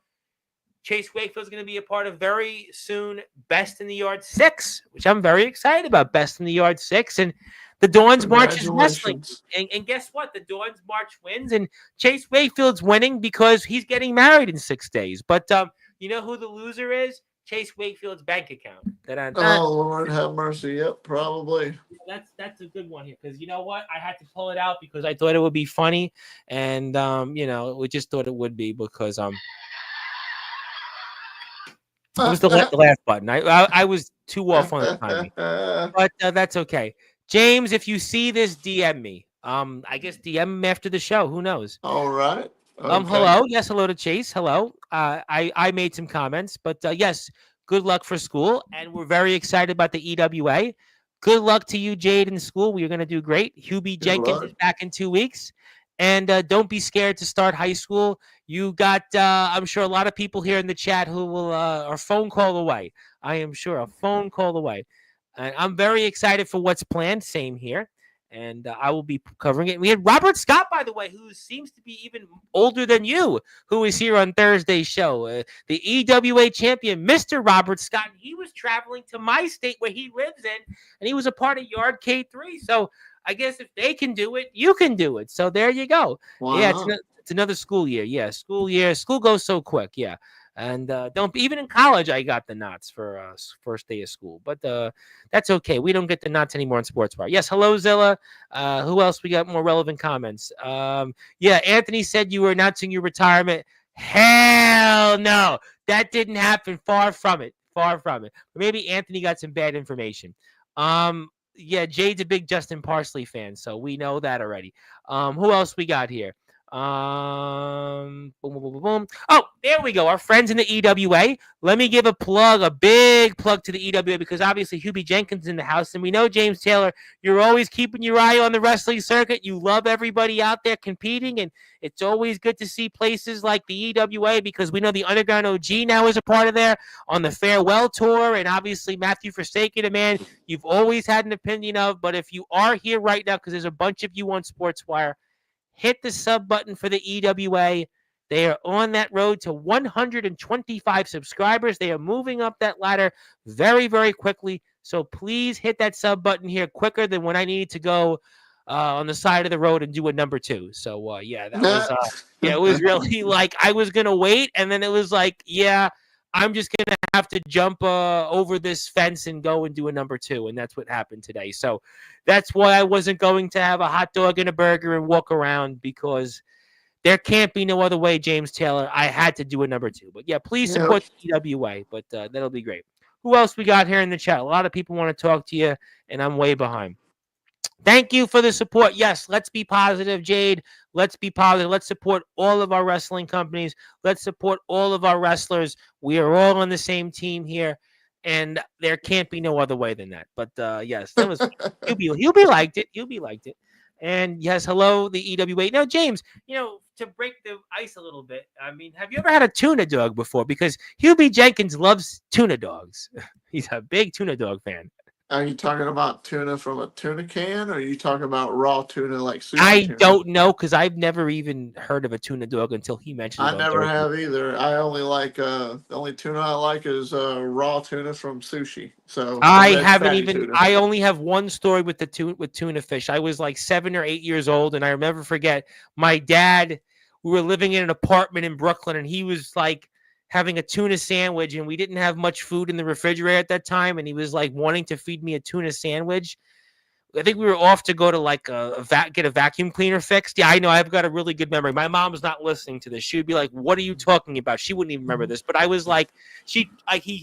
Chase Wakefield is going to be a part of very soon Best in the Yard 6, which I'm very excited about. Best in the Yard 6. And the Dawn's March is wrestling. And guess what? The Dawn's March wins, and Chase Wakefield's winning because he's getting married in 6 days. But you know who the loser is? Chase Wakefield's bank account. Oh, Lord have mercy. Yep, probably. That's a good one here because you know what? I had to pull it out because I thought it would be funny, and we just thought it would be because it was the last button. I was too off on the timing, but that's okay. James, if you see this, DM me. I guess DM him after the show. Who knows? All right. Okay. Hello. Yes, hello to Chase. Hello. I made some comments, but yes, good luck for school, and we're very excited about the EWA. Good luck to you, Jade, in school. We're going to do great. Hubie Jenkins is back in 2 weeks, and don't be scared to start high school. You got, I'm sure, a lot of people here in the chat who will are a phone call away. I am sure a phone call away, and I'm very excited for what's planned. Same here. And I will be covering it. We had Robert Scott, by the way, who seems to be even older than you, who is here on Thursday's show. The EWA champion, Mr. Robert Scott. He was traveling to my state where he lives in, and he was a part of Yard K3. So I guess if they can do it, you can do it. So there you go. Wow. Yeah, it's another school year. Yeah, school year. School goes so quick. Yeah. And don't even in college, I got the knots for first day of school, but that's okay. We don't get the knots anymore in Sportswire. Yes, hello Zilla. Who else? We got more relevant comments. Yeah, Anthony said you were announcing your retirement. Hell no, that didn't happen. Far from it. Maybe Anthony got some bad information. Yeah, Jade's a big Justin Parsley fan, so we know that already. Who else we got here? Boom. Oh, there we go. Our friends in the EWA. Let me give a big plug to the EWA because obviously Hubie Jenkins in the house, and we know James Taylor. You're always keeping your eye on the wrestling circuit. You love everybody out there competing, and it's always good to see places like the EWA because we know the Underground OG now is a part of there on the farewell tour, and obviously Matthew Forsaken, a man you've always had an opinion of. But if you are here right now, because there's a bunch of you on Sportswire, hit the sub button for the EWA. They are on that road to 125 subscribers. They are moving up that ladder very, very quickly. So please hit that sub button here quicker than when I need to go on the side of the road and do a number 2. So yeah, that was it was really like I was gonna wait, and then it was like, yeah, I'm just gonna have to jump over this fence and go and do a number 2, and that's what happened today. So that's why I wasn't going to have a hot dog and a burger and walk around because there can't be no other way, James Taylor. I had to do a number 2. But yeah, please support the EWA, but that'll be great. Who else we got here in the chat? A lot of people want to talk to you, and I'm way behind. Thank you for the support. Yes, let's be positive, Jade. Let's be positive. Let's support all of our wrestling companies. Let's support all of our wrestlers. We are all on the same team here, and there can't be no other way than that. But yes, that was Hubie liked it. Hubie liked it. And yes, hello, the EWA. Now, James, to break the ice a little bit, I mean, have you ever had a tuna dog before? Because Hubie Jenkins loves tuna dogs. He's a big tuna dog fan. Are you talking about tuna from a tuna can, or are you talking about raw tuna like sushi I tuna? don't know because I've never even heard of a tuna dog until he mentioned it. I never have either. I only like the only tuna I like is raw tuna from sushi. So I red haven't fatty even. tuna. I only have one story with tuna fish. I was like 7 or 8 years old, and I never forget my dad. We were living in an apartment in Brooklyn, and he was like having a tuna sandwich, and we didn't have much food in the refrigerator at that time, and he was like wanting to feed me a tuna sandwich. I think we were off to go to like get a vacuum cleaner fixed. Yeah, I know. I've got a really good memory. My mom's not listening to this. She would be like, "What are you talking about?" She wouldn't even remember this. But I was like, he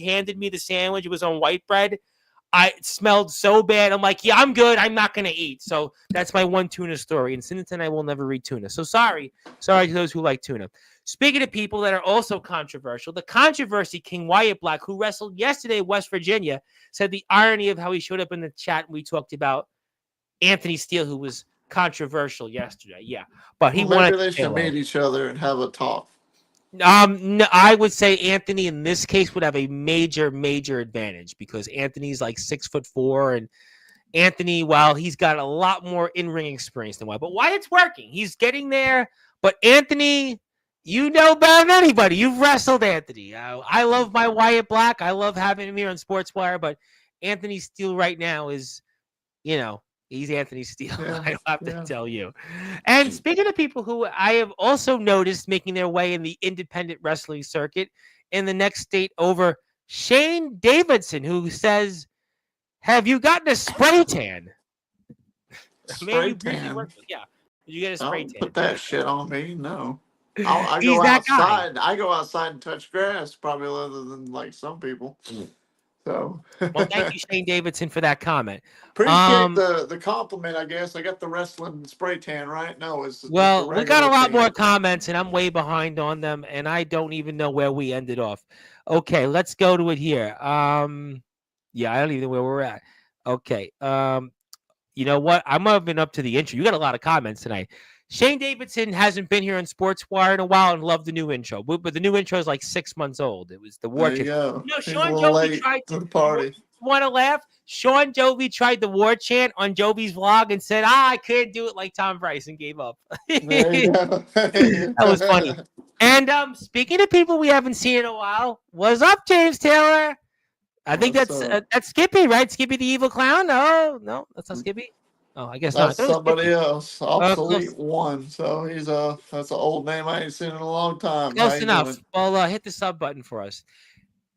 handed me the sandwich. It was on white bread. It smelled so bad. I'm like, yeah, I'm good. I'm not gonna eat. So that's my one tuna story. And since then, I will never eat tuna. So sorry to those who like tuna. Speaking of people that are also controversial, the controversy king Wyatt Black, who wrestled yesterday in West Virginia, said the irony of how he showed up in the chat. We talked about Anthony Steele, who was controversial yesterday. Yeah, but he wanted. Maybe they should meet each other and have a talk. No, I would say Anthony in this case would have a major advantage because Anthony's like 6'4", and Anthony, while he's got a lot more in-ring experience than Wyatt, but Wyatt's working. He's getting there. But Anthony, you know better than anybody. You've wrestled Anthony. I love my Wyatt Black. I love having him here on Sportswire, but Anthony Steele right now is, he's Anthony Steele. Yeah, I don't have to tell you. And speaking of people who I have also noticed making their way in the independent wrestling circuit in the next state over, Shane Davidson, who says, have you gotten a spray tan? Spray tan? Yeah. Did you get a spray tan? Put that shit on me. No. I He's go that outside. guy. I go outside and touch grass, probably other than like some people. So well, thank you, Shane Davidson, for that comment. Appreciate the compliment, I guess. I got the wrestling spray tan right. No, we got a lot more comments, and I'm way behind on them, and I don't even know where we ended off. Okay, let's go to it here. Yeah, I don't even know where we're at. Okay. You know what? I'm moving up to the intro. You got a lot of comments tonight. Shane Davidson hasn't been here on Sportswire in a while and loved the new intro. But the new intro is like 6 months old. It was the war chant. Sean Jovi tried to the party. Want to laugh? Sean Jovi tried the war chant on Jovi's vlog and said, I couldn't do it like Tom Price, and gave up. That was funny. And speaking of people we haven't seen in a while, what's up, James Taylor? I think that's Skippy, right? Skippy the evil clown? No, that's not Skippy. Oh, I guess that's not. Somebody else. Obsolete One. So that's an old name I ain't seen in a long time. Close enough. Well, hit the sub button for us.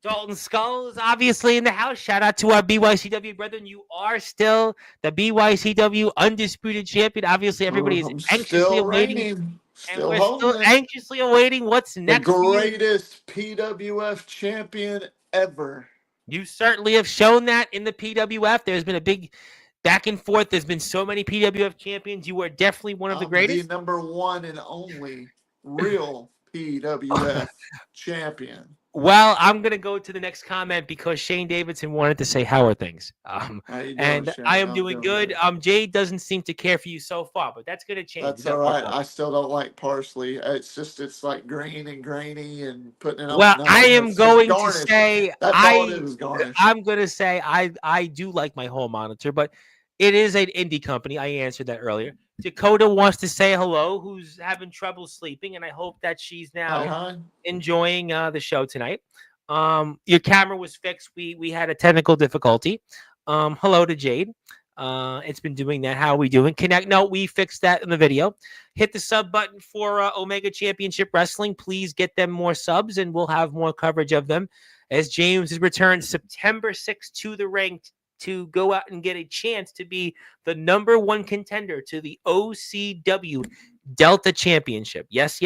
Dalton Skull is obviously in the house. Shout out to our BYCW brethren. You are still the BYCW undisputed champion. Obviously, everybody is anxiously awaiting. Still anxiously awaiting what's next. The greatest PWF champion ever. You certainly have shown that in the PWF. There's been a big back and forth. There's been so many PWF champions. You are definitely one of the greatest. The number one and only real PWF champion. Well, I'm going to go to the next comment because Shane Davidson wanted to say, how are things? And Shane? I am doing good. Jade doesn't seem to care for you so far, but that's going to change. That's all right. I still don't like parsley. It's like green and grainy and putting it on. Well, I am going to say, I'm going to say I do like my home monitor, but it is an indie company. I answered that earlier. Dakota wants to say hello, who's having trouble sleeping, and I hope that she's now enjoying the show tonight. Your camera was fixed. We had a technical difficulty. Hello to Jade. It's been doing that. How are we doing? No, we fixed that in the video. Hit the sub button for Omega Championship Wrestling. Please get them more subs, and we'll have more coverage of them as James has returned September 6th to the ring to go out and get a chance to be the number one contender to the OCW Delta Championship. Yes.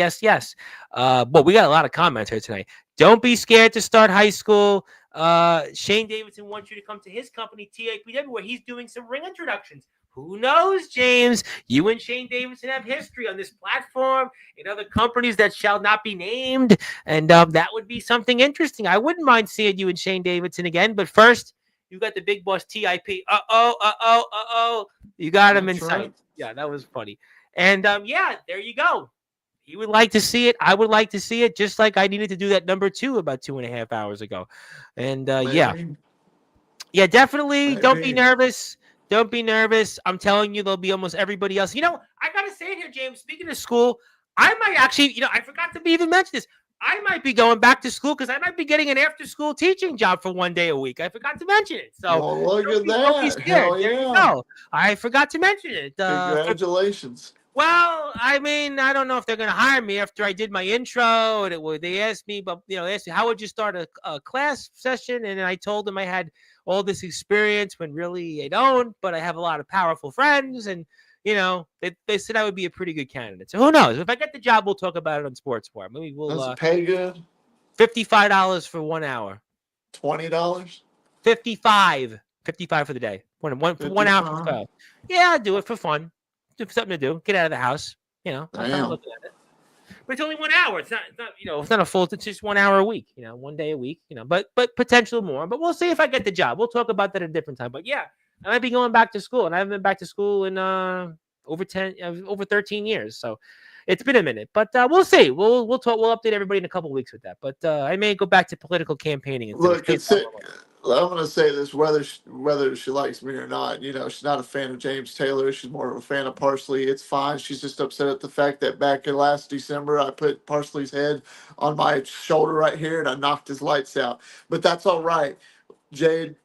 But we got a lot of comments here tonight. Don't be scared to start high school. Shane Davidson wants you to come to his company, TAPW, where he's doing some ring introductions. Who knows, James? You and Shane Davidson have history on this platform in other companies that shall not be named, and that would be something interesting. I wouldn't mind seeing you and Shane Davidson again, but first, you got the big boss TIP. You got him in That's sight. right. Yeah, that was funny. And yeah, there you go. You would like to see it. I would like to see it, just like I needed to do that number 2 about 2.5 hours ago. And yeah, definitely. Don't be Maybe. nervous. Don't be nervous. I'm telling you, there'll be almost everybody else. You know, I gotta say it here, James. Speaking of school, I might actually, I forgot to even mention this. I might be going back to school because I might be getting an after-school teaching job for 1 day a week. I forgot to mention it. So Well, look at don't be that. scared. Hell There you yeah. go. I forgot to mention it. Congratulations. Well, I mean, I don't know if they're going to hire me after I did my intro. And they asked me, but they asked me, how would you start a class session? And I told them I had all this experience when really I don't, but I have a lot of powerful friends. And, they said I would be a pretty good candidate. So who knows? If I get the job, we'll talk about it on Sportswire. Maybe we'll Does it pay good? $55 for 1 hour. $20? 55 for the day. For 1 hour. 55. Yeah, I'll do it for fun. Something to do. Get out of the house. I'm kind of looking at it. But it's only 1 hour. It's not a full. It's just 1 hour a week. 1 day a week. But potential more. But we'll see if I get the job. We'll talk about that at a different time. But yeah, I might be going back to school, and I haven't been back to school in over 13 years. So it's been a minute. But we'll see. We'll talk. We'll update everybody in a couple of weeks with that. But I may go back to political campaigning. Look, I'm going to say this, whether she likes me or not. She's not a fan of James Taylor. She's more of a fan of Parsley. It's fine. She's just upset at the fact that back in last December, I put Parsley's head on my shoulder right here and I knocked his lights out. But that's all right. Jade,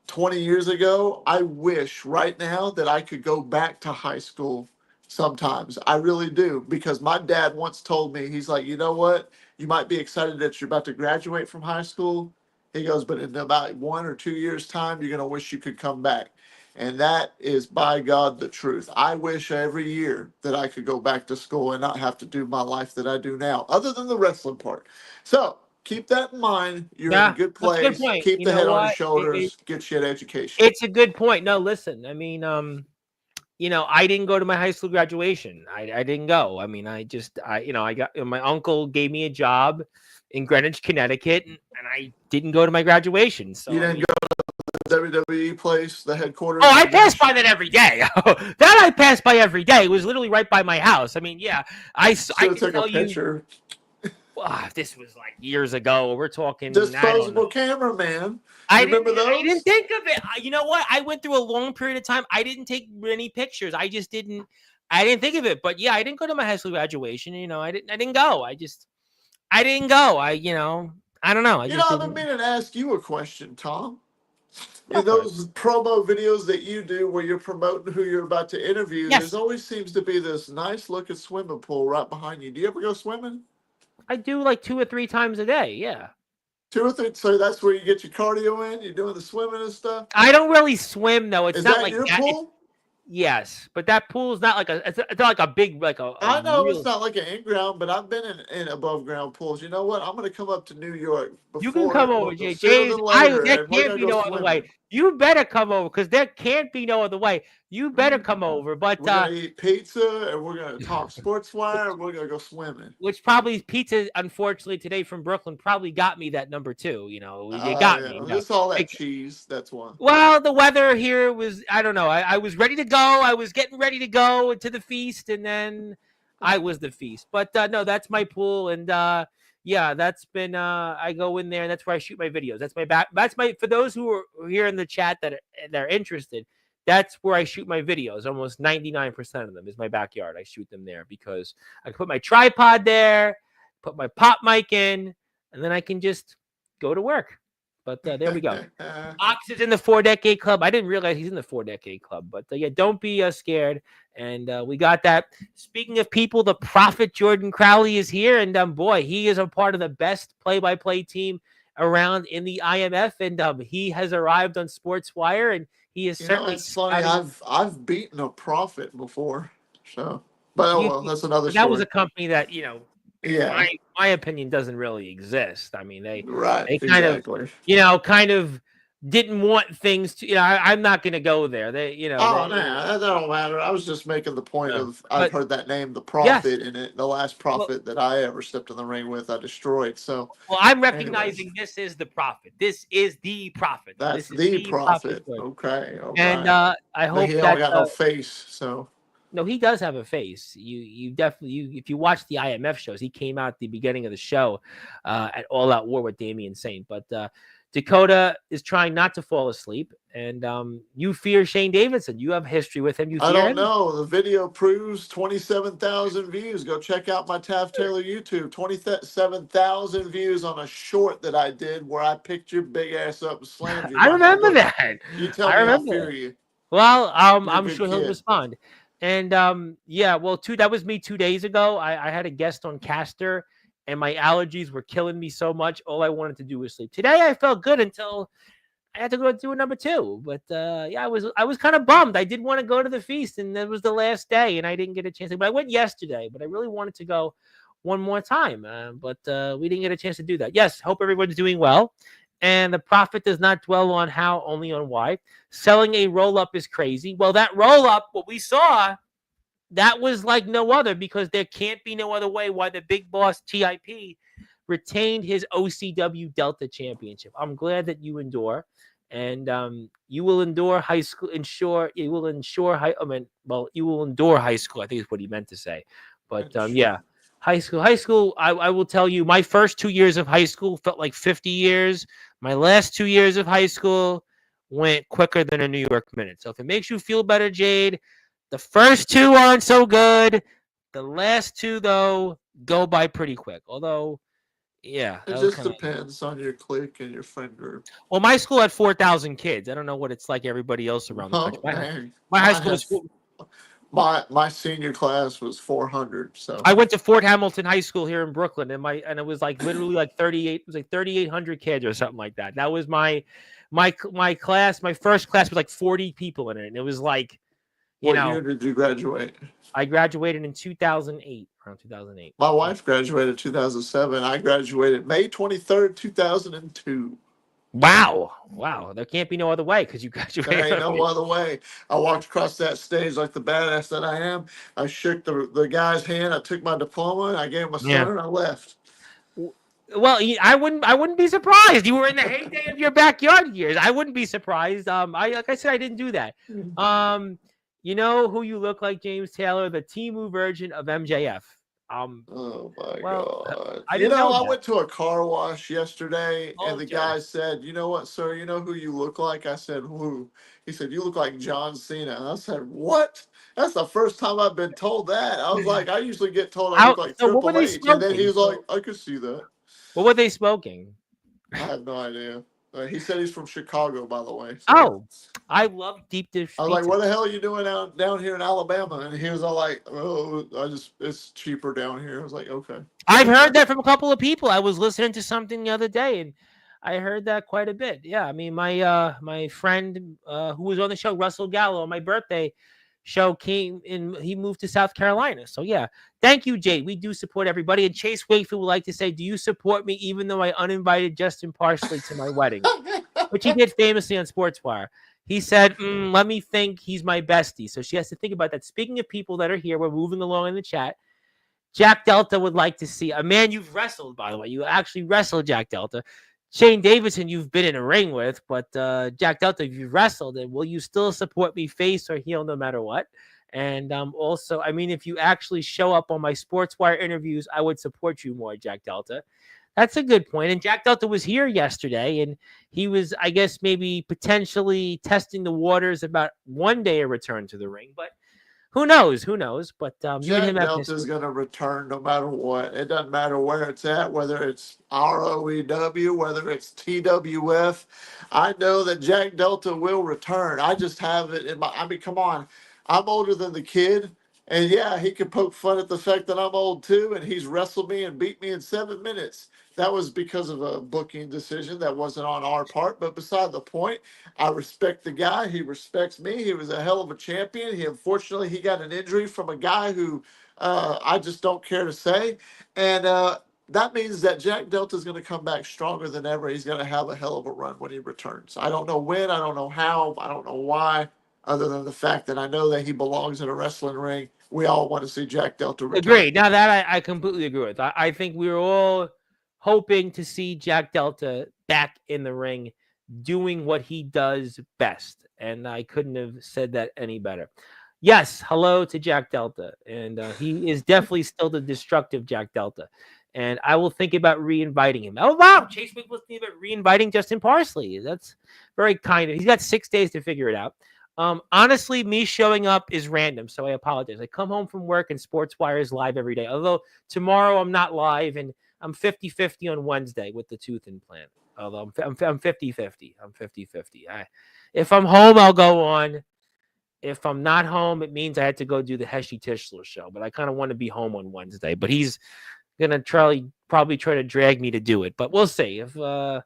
20 years ago, I wish right now that I could go back to high school sometimes. I really do. Because my dad once told me, he's like, you know what? You might be excited that you're about to graduate from high school. He goes, but in about 1 or 2 years' time, you're going to wish you could come back. And that is, by God, the truth. I wish every year that I could go back to school and not have to do my life that I do now, other than the wrestling part. So keep that in mind. You're in a good that's a place. good point. Keep the head on your shoulders. Get you an education. It's a good point. No, listen. I mean, I didn't go to my high school graduation. I didn't go. I mean, I got my uncle gave me a job in Greenwich, Connecticut, and I didn't go to my graduation. So you didn't go to the WWE place, the headquarters? Oh, I pass by that every day. That I pass by every day. It was literally right by my house. I mean, yeah, I can took tell a picture. This was like years ago. We're talking Disposable camera, man. I Remember those? I didn't think of it. You know what? I went through a long period of time. I didn't take many pictures. I didn't think of it. But yeah, I didn't go to my high school graduation. I didn't go. I didn't go. I don't know. I've been meaning to ask you a question, Tom. In those promo videos that you do where you're promoting who you're about to interview, Yes. There always seems to be this nice looking swimming pool right behind you. Do you ever go swimming? I do like 2 or 3 times a day. Yeah. 2 or 3. So that's where you get your cardio in? You're doing the swimming and stuff? I don't really swim, though. It's Is not that like your that. pool? Yes, but that pool is not like it's not like a big I know it's not like an in-ground, but I've been in above-ground pools. You know what? I'm going to come up to New York. You can come over, Jay. There can't be no other way. You better come over because there can't be no other way. You better come over. But we're going to eat pizza and we're going to talk Sportswire and we're going to go swimming. Which probably pizza, unfortunately, today from Brooklyn probably got me that number 2. You got me. Just all that cheese. That's one. Well, the weather here was, I don't know. I was ready to go. I was getting ready to go to the feast, and then I was the feast. But no, that's my pool, and yeah, that's been. I go in there, and that's where I shoot my videos. That's my back. That's my. For those who are here in the chat they're interested, that's where I shoot my videos. Almost 99% of them is my backyard. I shoot them there because I can put my tripod there, put my pop mic in, and then I can just go to work. But there we go. Ox is in the 4-decade club. I didn't realize he's in the 4-decade club. But yeah, don't be scared. And we got that. Speaking of people, the Prophet Jordan Crowley is here. And boy, he is a part of the best play-by-play team around in the IMF. And he has arrived on Sportswire. And he is certainly. It's funny. I've beaten a Prophet before. So, but that's another story. That was a company that yeah, my opinion doesn't really exist. I mean, they right, kind of didn't want things to, I'm not going to go there. Oh, no, that don't matter. I was just making the point of I've But heard that name, the yes, Prophet, in it. The last well, Prophet that I ever stepped in the ring with, I destroyed. So, I'm anyways, recognizing this is the prophet. This is the prophet. that's This is the the prophet Prophet. George. Okay, all And right. I But hope he don't that got no face, so. no, he does have a face. You definitely if you watch the IMF shows, he came out at the beginning of the show at All Out War with Damian Saint. But Dakota is trying not to fall asleep, and you fear Shane Davidson. You have history with him. You I fear don't him. know. The video proves 27,000 views. Go check out my Taft Taylor YouTube. 27,000 views on a short that I did where I picked your big ass up and slammed you I like a remember bush. that. You tell I me I remember fear that. you. Well, You're a I'm good sure he'll kid. respond. And yeah, well, that was me 2 days ago. I had a guest on Caster, and my allergies were killing me so much. All I wanted to do was sleep. Today, I felt good until I had to go do a number two. But yeah, I was kind of bummed. I did want to go to the feast, and it was the last day, and I didn't get a chance. But I went yesterday, but I really wanted to go one more time. But we didn't get a chance to do that. Yes, hope everyone's doing well. And the prophet does not dwell on how, only on why. Selling a roll up is crazy. Well, that roll up, what we saw, that was like no other, because there can't be no other way why the big boss TIP retained his OCW Delta Championship. I'm glad that you endure, and you will endure high school. You will ensure high. You will endure high school. I think is what he meant to say. But yeah, high school. High school. I will tell you, my first 2 years of high school felt like 50 years. My last 2 years of high school went quicker than a New York minute. So if it makes you feel better, Jade, the first two aren't so good. The last two, though, go by pretty quick. Although, yeah, It that was just kind of. depends on your clique and your friend group. Well, my school had 4,000 kids. I don't know what it's like everybody else around the country. Oh, dang. My high Mine school had was. my senior class was 400. So I went to Fort Hamilton High School here in Brooklyn, and it was like literally like 38. It was like 3,800 kids or something like that. That was my class. My first class was like 40 people in it, and it was like, what year did you graduate? I graduated in 2008, around 2008. My wife graduated 2007. I graduated May 23rd, 2002. Wow. There can't be no other way because you graduated. There ain't no other way. I walked across that stage like the badass that I am. I shook the guy's hand. I took my diploma and I gave him a Yeah. center and I left. Well, I wouldn't be surprised. You were in the heyday of your backyard years. I wouldn't be surprised. Like I said, I didn't do that. You know who you look like, James Taylor, the Temu version of MJF. Oh my Well, God. I didn't know I that. went to a car wash yesterday Oh, and the Joe. guy said, "You know what, sir? You know who you look like?" I said, "Who?" He said, "You look like John Cena." And I said, "What?" That's the first time I've been told that. I was like, I usually get told I look like So what were Triple they H. And then he smoking? was like, I could see that. What were they smoking? I have no idea. He said he's from Chicago, by the way. So. Oh, I love deep dish I was like, pizza. "What the hell are you doing down here in Alabama?" And he was all like, "Oh, it's cheaper down here." I was like, "Okay." I've heard that from a couple of people. I was listening to something the other day, and I heard that quite a bit. Yeah, I mean, my friend who was on the show, Russell Gallo, on my birthday show, came in. He moved to South Carolina. So yeah, thank you, Jade. We do support everybody. And Chase Wakefield would like to say, "Do you support me even though I uninvited Justin Parsley to my wedding?" Which he did famously on Sportswire. He said, "Let me think. He's my bestie." So she has to think about that. Speaking of people that are here, we're moving along in the chat. Jack Delta would like to see a man you've wrestled, by the way. You actually wrestled Jack Delta. Shane Davidson, you've been in a ring with, but Jack Delta, if you've wrestled, and will you still support me face or heel no matter what? And also, I mean, if you actually show up on my Sportswire interviews, I would support you more, Jack Delta. That's a good point. And Jack Delta was here yesterday, and he was, I guess, maybe potentially testing the waters about one day a return to the ring. But who knows? Who knows? But you and Jack him have Delta is going to return no matter what. It doesn't matter where it's at, whether it's ROEW, whether it's TWF. I know that Jack Delta will return. I just have it in my. I mean, come on. I'm older than the kid. And yeah, he can poke fun at the fact that I'm old too. And he's wrestled me and beat me in 7 minutes. That was because of a booking decision that wasn't on our part. But beside the point, I respect the guy. He respects me. He was a hell of a champion. Unfortunately he got an injury from a guy who I just don't care to say. And that means that Jack Delta is going to come back stronger than ever. He's going to have a hell of a run when he returns. I don't know when, I don't know how, I don't know why, other than the fact that I know that he belongs in a wrestling ring. We all want to see Jack Delta return. Agreed. Now that I completely agree with. I think we were all hoping to see Jack Delta back in the ring doing what he does best. And I couldn't have said that any better. Yes, hello to Jack Delta. And he is definitely still the destructive Jack Delta. And I will think about re-inviting him. Oh, wow. Chase Wick was thinking about re-inviting Justin Parsley. That's very kind of. He's got 6 days to figure it out. Honestly, me showing up is random, so I apologize. I come home from work and Sportswire is live every day. Although tomorrow I'm not live, and I'm 50-50 on Wednesday with the tooth implant. Although I'm 50-50. I'm 50-50. If I'm home, I'll go on. If I'm not home, it means I had to go do the Heshy Tischler show. But I kind of want to be home on Wednesday. But he's gonna probably try to drag me to do it. But we'll see. If I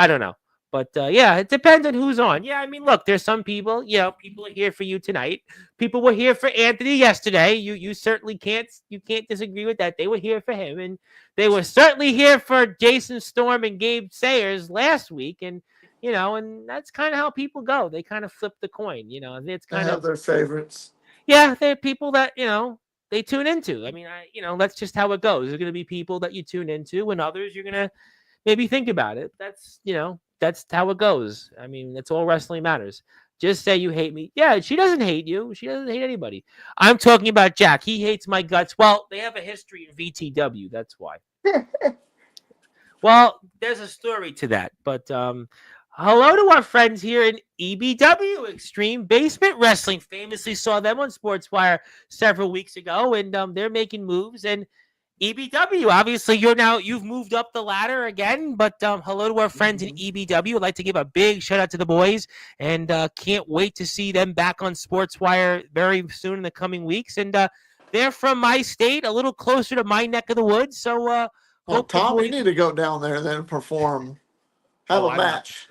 don't know. But yeah, it depends on who's on. Yeah, I mean, look, there's some people. People are here for you tonight. People were here for Anthony yesterday. You certainly can't disagree with that. They were here for him, and they were certainly here for Jason Storm and Gabe Sayers last week. And and that's kind of how people go. They kind of flip the coin. It's kind of their favorites. Yeah, they're people that they tune into. I mean, that's just how it goes. There's going to be people that you tune into, and others you're gonna maybe think about it. That's how it goes. I mean, that's all wrestling matters. Just say you hate me. Yeah, she doesn't hate you. She doesn't hate anybody. I'm talking about Jack. He hates my guts. Well, they have a history in VTW. That's why. Well, there's a story to that. But hello to our friends here in EBW, Extreme Basement Wrestling. Famously saw them on Sportswire several weeks ago, and they're making moves. And EBW, obviously, you've moved up the ladder again, but hello to our friends in EBW. I'd like to give a big shout out to the boys, and can't wait to see them back on Sportswire very soon in the coming weeks. And they're from my state, a little closer to my neck of the woods. So, Tom, you need to go down there and then perform. Have a match.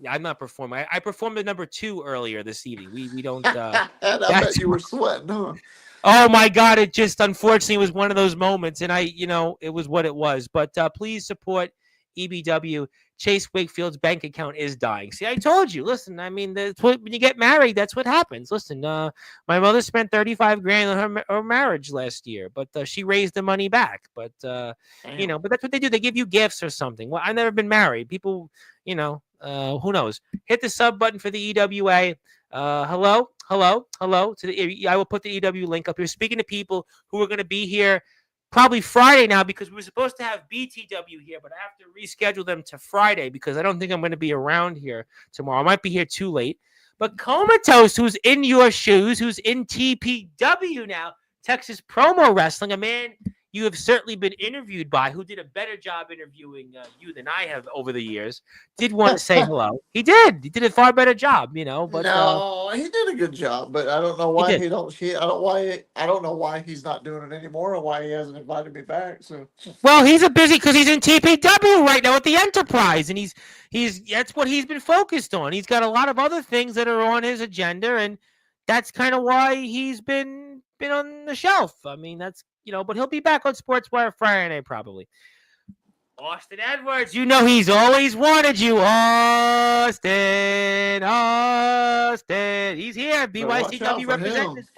I'm not performing. I performed at number 2 earlier this evening. We don't. I bet you were sweating, huh? Oh my God! It just unfortunately was one of those moments, and it was what it was. But please support EBW. Chase Wakefield's bank account is dying. See, I told you. Listen, I mean, when you get married, that's what happens. Listen, my mother spent $35,000 on her marriage last year, but she raised the money back. But but that's what they do. They give you gifts or something. Well, I've never been married. People, who knows? Hit the sub button for the EWA. Hello to the. I will put the EW link up here. Speaking to people who are going to be here probably Friday now, because we were supposed to have BTW here, but I have to reschedule them to Friday because I don't think I'm going to be around here tomorrow. I might be here too late. But Comatose, who's in your shoes, who's in TPW now, Texas Promo Wrestling, a man you have certainly been interviewed by, who did a better job interviewing you than I have over the years, did want to say hello. He did. He did a far better job, But no, he did a good job. But I don't know why I don't know why he's not doing it anymore, or why he hasn't invited me back. So, well, he's because he's in TPW right now at the Enterprise, and he's that's what he's been focused on. He's got a lot of other things that are on his agenda, and that's kind of why he's been on the shelf. I mean, that's. But he'll be back on Sportswire Friday night probably. Austin Edwards, he's always wanted you. Austin. He's here. BYCW representative.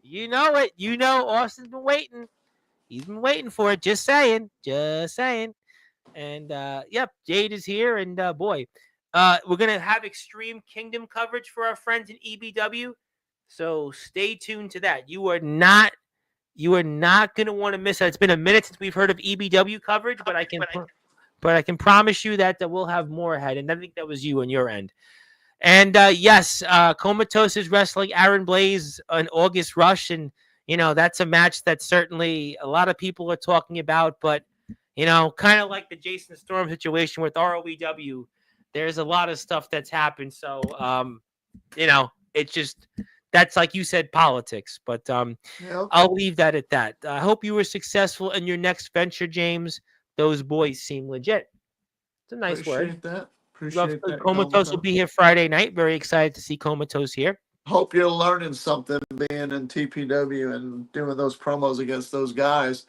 You know it. Austin's been waiting. He's been waiting for it. Just saying. And yep, Jade is here. And boy, we're going to have Extreme Kingdom coverage for our friends in EBW. So stay tuned to that. You are not going to want to miss it. It's been a minute since we've heard of EBW coverage, but I can promise you that we'll have more ahead. And I think that was you on your end. And yes, Comatose is wrestling Aaron Blaze on August Rush, and that's a match that certainly a lot of people are talking about. But kind of like the Jason Storm situation with ROEW, there's a lot of stuff that's happened. So it's just. That's, like you said, politics, but I'll leave that at that. I hope you were successful in your next venture, James. Those boys seem legit. It's a nice word. Appreciate that. Comatose will be here Friday night. Very excited to see Comatose here. Hope you're learning something being in TPW and doing those promos against those guys.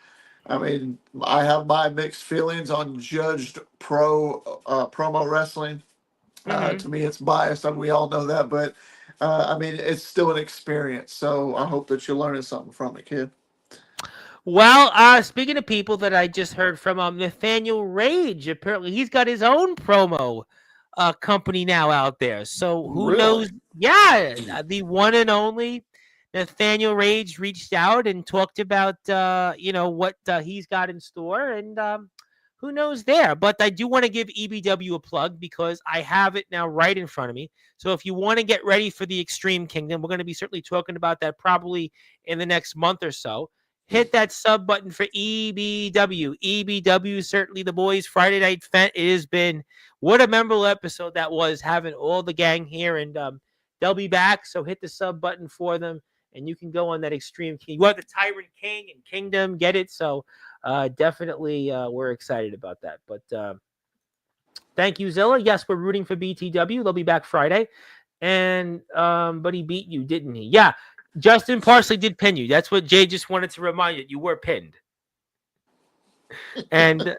I mean, I have my mixed feelings on judged promo wrestling. Mm-hmm. To me, it's biased, and we all know that. But I mean, it's still an experience. So I hope that you're learning something from it, kid. Well, speaking of people that I just heard from, Nathaniel Rage, apparently he's got his own promo company now out there. So who knows? Really? Yeah, the one and only Nathaniel Rage reached out and talked about what he's got in store, and who knows there. But I do want to give EBW a plug because I have it now right in front of me. So if you want to get ready for the Extreme Kingdom, we're going to be certainly talking about that probably in the next month or so. Hit that sub button for EBW. EBW, certainly the boys' Friday Night Fent. It has been what a memorable episode that was, having all the gang here, and they'll be back. So hit the sub button for them, and you can go on that Extreme King. You want the Tyrant King and Kingdom, get it? So definitely we're excited about that. But thank you, Zilla. Yes, we're rooting for BTW. They'll be back Friday. And but he beat you, didn't he? Yeah. Justin Parsley did pin you. That's what Jay just wanted to remind you. You were pinned. And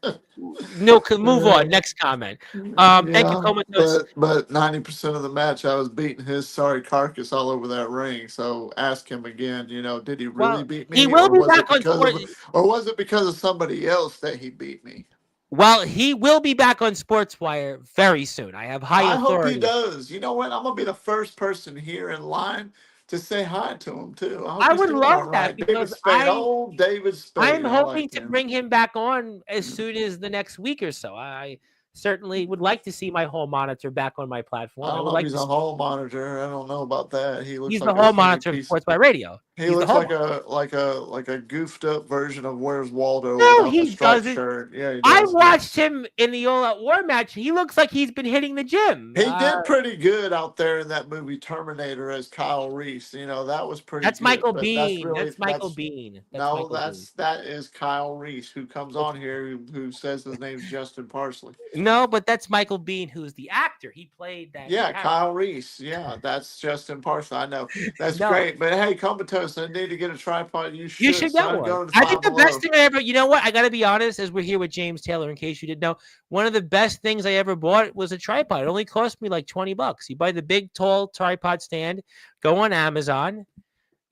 no, move on. Next comment. Thank you, Yeah, Comatose. but 90% of the match, I was beating his sorry carcass all over that ring. So ask him again. Did he really Well, beat he me, will or be was it back on because Sport. of, or was it because of somebody else that he beat me? Well, he will be back on Sportswire very soon. I have high I hope he authority. does. You know what? I'm gonna be the first person here in line to say hi to him too. I hope I he's would doing all love that right. David because Spade, old David I'm Spade. I hoping like to him. bring him back on as soon as the next week or so. I certainly would like to see my hall monitor back on my I platform. I don't would know if like he's to a see. hall monitor. I don't know about that. He looks He's the like a hall funny monitor of piece. Sports by Radio. He He's the looks hall like monitor. a goofed up version of Where's Waldo No, without the he striped doesn't. shirt. Yeah, he I does. watched him in the All Out War match. He looks like he's been hitting the gym. He did pretty good out there in that movie Terminator as Kyle Reese. That was pretty That's good. Michael But that's Bean. really That's Michael Bean. That's no, Michael Bean. that is Kyle Reese who comes It's on here who says his name's Justin Parsley. no, but that's Michael Bean, who's the actor. He played that Yeah, character. Kyle Reese. Yeah, that's Justin Parsley. I know. That's No, great. But hey, Comatose, I need to get a tripod. You you should, should get son. one. Go to I Five think the best Below. thing I ever, you know what? I got to be honest, as we're here with James Taylor, in case you didn't know, one of the best things I ever bought was a tripod. It only cost me like $20. You buy the big, tall tripod stand, go on Amazon,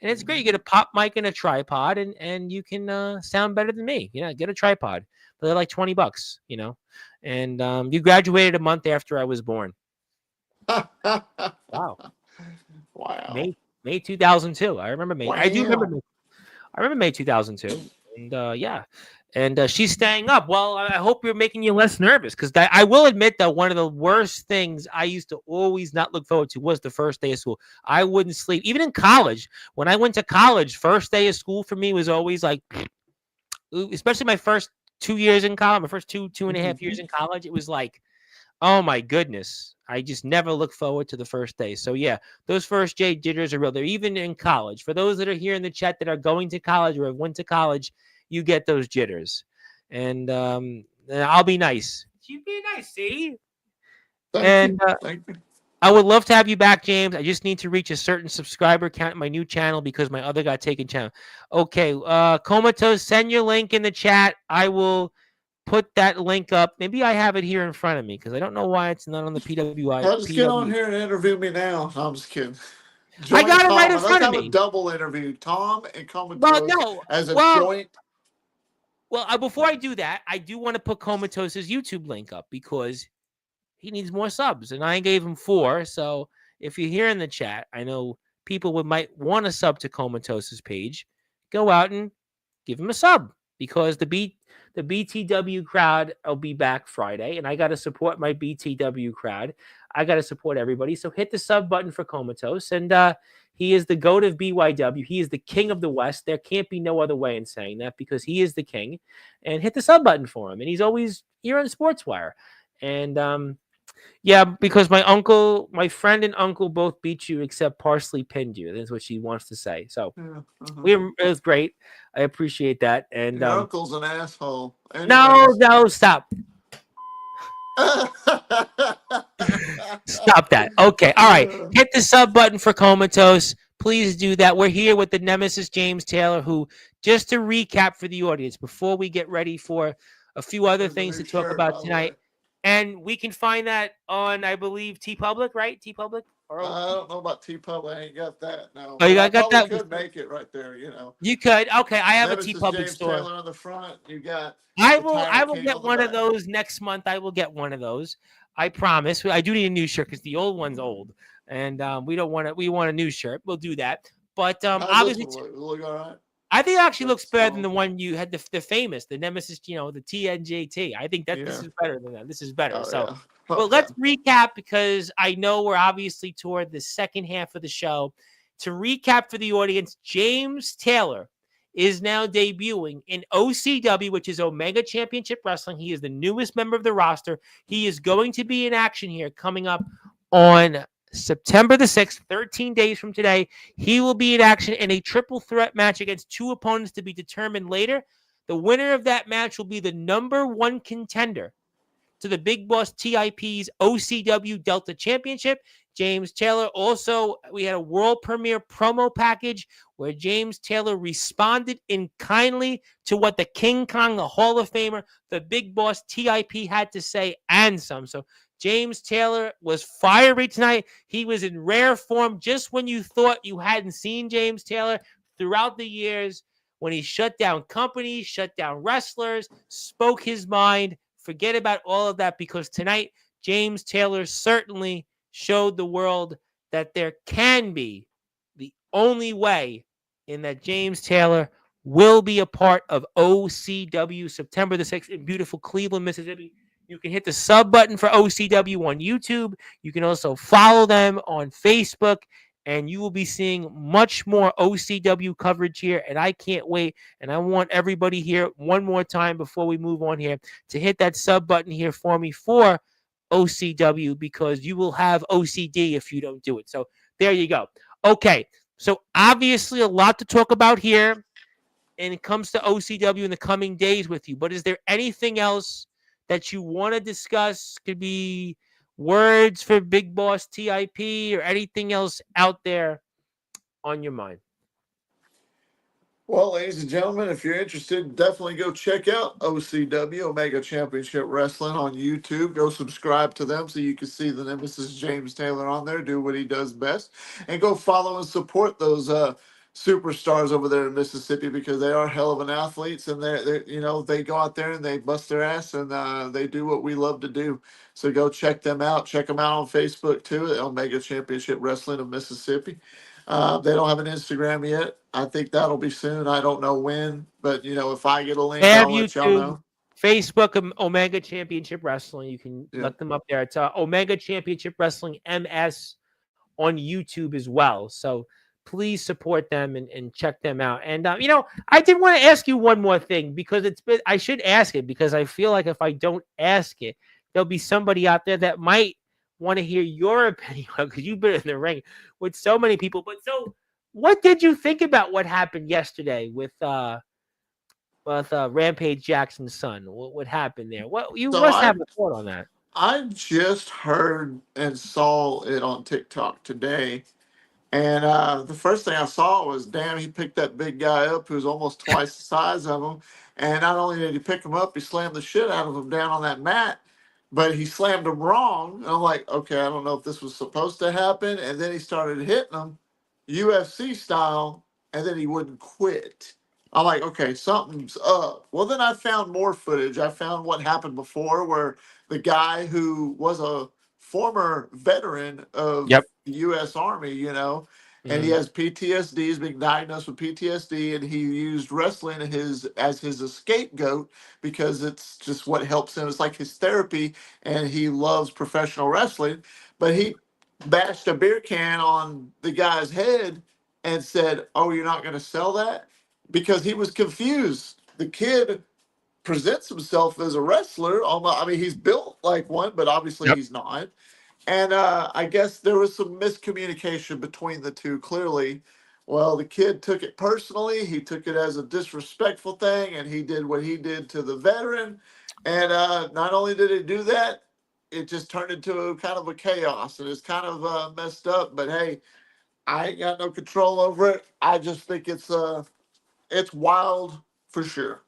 and it's great. You get a pop mic and a tripod, and you can sound better than me. Get a tripod. But they're like $20, And you graduated a month after I was born. Wow. Wow. May 2002. I remember May. I do remember Wow. May. I remember May 2002. And yeah. And she's staying up. Well, I hope you're making you less nervous, because I will admit that one of the worst things I used to always not look forward to was the first day of school. I wouldn't sleep. Even in college, when I went to college, first day of school for me was always like, especially my first 2 years in college, my first two and a half years in college, it was like, oh my goodness. I just never look forward to the first day. So yeah, those first day jitters are real. They're even in college. For those that are here in the chat that are going to college or have went to college, you get those jitters. And I'll be nice. You be nice, see? Thank you. Thank you. I would love to have you back, James. I just need to reach a certain subscriber count in my new channel because my other got taken channel. Okay, Comatose, send your link in the chat. I will put that link up. Maybe I have it here in front of me because I don't know why it's not on the PWI. Well, just get on here and interview me now. No, I'm just kidding. I Join got it Tom. right in Let's front of have a me. double interview. Tom and Well, Comatose no. as a Well, joint. before I do that, I do want to put Comatose's YouTube link up because he needs more subs, and I gave him 4. So if you're here in the chat, I know people might want to sub to Comatose's page. Go out and give him a sub because the BTW crowd will be back Friday, and I got to support my BTW crowd. I got to support everybody. So hit the sub button for Comatose, and he is the GOAT of BYW. He is the king of the West. There can't be no other way in saying that because he is the king. And hit the sub button for him, and he's always here on Sportswire. And yeah, because my friend and uncle both beat you except Parsley pinned you. That's what she wants to say. So it was great. I appreciate that. And Your uncle's an asshole. no, stop. Stop that. Okay. All right. Hit the sub button for Comatose. please do that. We're here with the Nemesis James Taylor, who, just to recap for the audience, before we get ready for a few other There's a things new to talk shirt, about by the tonight. way. And we can find that on, I believe, T Public, right? T Public? Or I don't know about T-Pub. I ain't got that, no. oh, But I I got probably that. could make it right there, you know. You could. Okay, I have a T Nemesis Public James store. Taylor on the front. You got I the will. I Tyrant will King get on the one of back. those next month. I will get one of those. I promise. I do need a new shirt because the old one's old, and we don't want it. We want a new shirt. We'll do that. But How's this obviously, one look? Does it look all right? I think it actually looks Looks better than solid. the one you had, the famous, the Nemesis, the TNJT. I think that this Yeah. is better than that. This is better. Oh, So, yeah. but Okay. let's recap because I know we're obviously toward the second half of the show. To recap for the audience, James Taylor is now debuting in OCW, which is Omega Championship Wrestling. He is the newest member of the roster. He is going to be in action here coming up on September the 6th, 13 days from today. He will be in action in a triple threat match against two opponents to be determined later. The winner of that match will be the number one contender to the Big Boss TIP's OCW Delta Championship. James Taylor also, we had a world premiere promo package where James Taylor responded in kindly to what the King Kong, the Hall of Famer, the Big Boss TIP had to say and some. So James Taylor was fiery tonight. He was in rare form just when you thought you hadn't seen James Taylor throughout the years, when he shut down companies, shut down wrestlers, spoke his mind. Forget about all of that because tonight, James Taylor certainly showed the world that there can be the only way in that James Taylor will be a part of OCW September the 6th in beautiful Cleveland, Mississippi. You can hit the sub button for OCW on YouTube. You can also follow them on Facebook, and you will be seeing much more OCW coverage here. And I can't wait. And I want everybody here one more time before we move on here to hit that sub button here for me for OCW because you will have OCD if you don't do it. So there you go. Okay. So obviously a lot to talk about here and it comes to OCW in the coming days with you. But is there anything else that you want to discuss? Could be words for Big Boss TIP or anything else out there on your mind. Well, ladies and gentlemen, if you're interested, definitely go check out OCW, Omega Championship Wrestling, on YouTube. Go subscribe to them so you can see the Nemesis James Taylor on there, do what he does best. And go follow and support those superstars over there in Mississippi because they are hell of an athletes and they go out there and they bust their ass and they do what we love to do. So go check them out. Check them out on Facebook too, at Omega Championship Wrestling of Mississippi. They don't have an Instagram yet. I think that'll be soon. I don't know when, but if I get a They link, have I'll let y'all YouTube, know. Facebook, Omega Championship Wrestling. You can Yeah. look them up there. It's Omega Championship Wrestling MS on YouTube as well. So please support them and check them out. And I did want to ask you one more thing because I should ask it because I feel like if I don't ask it, there'll be somebody out there that might want to hear your opinion because you've been in the ring with so many people. But so, what did you think about what happened yesterday with Rampage Jackson's son? What happened there? What you So must I have a thought on that. I just heard and saw it on TikTok today. And the first thing I saw was, damn, he picked that big guy up who's almost twice the size of him. And not only did he pick him up, he slammed the shit out of him down on that mat, but he slammed him wrong. And I'm like, okay, I don't know if this was supposed to happen. And then he started hitting him UFC style, and then he wouldn't quit. I'm like, okay, something's up. Well, then I found more footage. I found what happened before where the guy who was a former veteran of Yep. the U.S. Army, and he has PTSD. He's been diagnosed with PTSD, and he used wrestling as his scapegoat because it's just what helps him. It's like his therapy, and he loves professional wrestling. But he bashed a beer can on the guy's head and said, "Oh, you're not going to sell that?" Because he was confused. The kid presents himself as a wrestler. I mean, he's built like one, but obviously Yep. he's not. And I guess there was some miscommunication between the two, clearly. Well, the kid took it personally. He took it as a disrespectful thing, and he did what he did to the veteran. And not only did it do that, it just turned into a kind of a chaos, and it's kind of messed up. But hey, I ain't got no control over it. I just think it's wild for sure.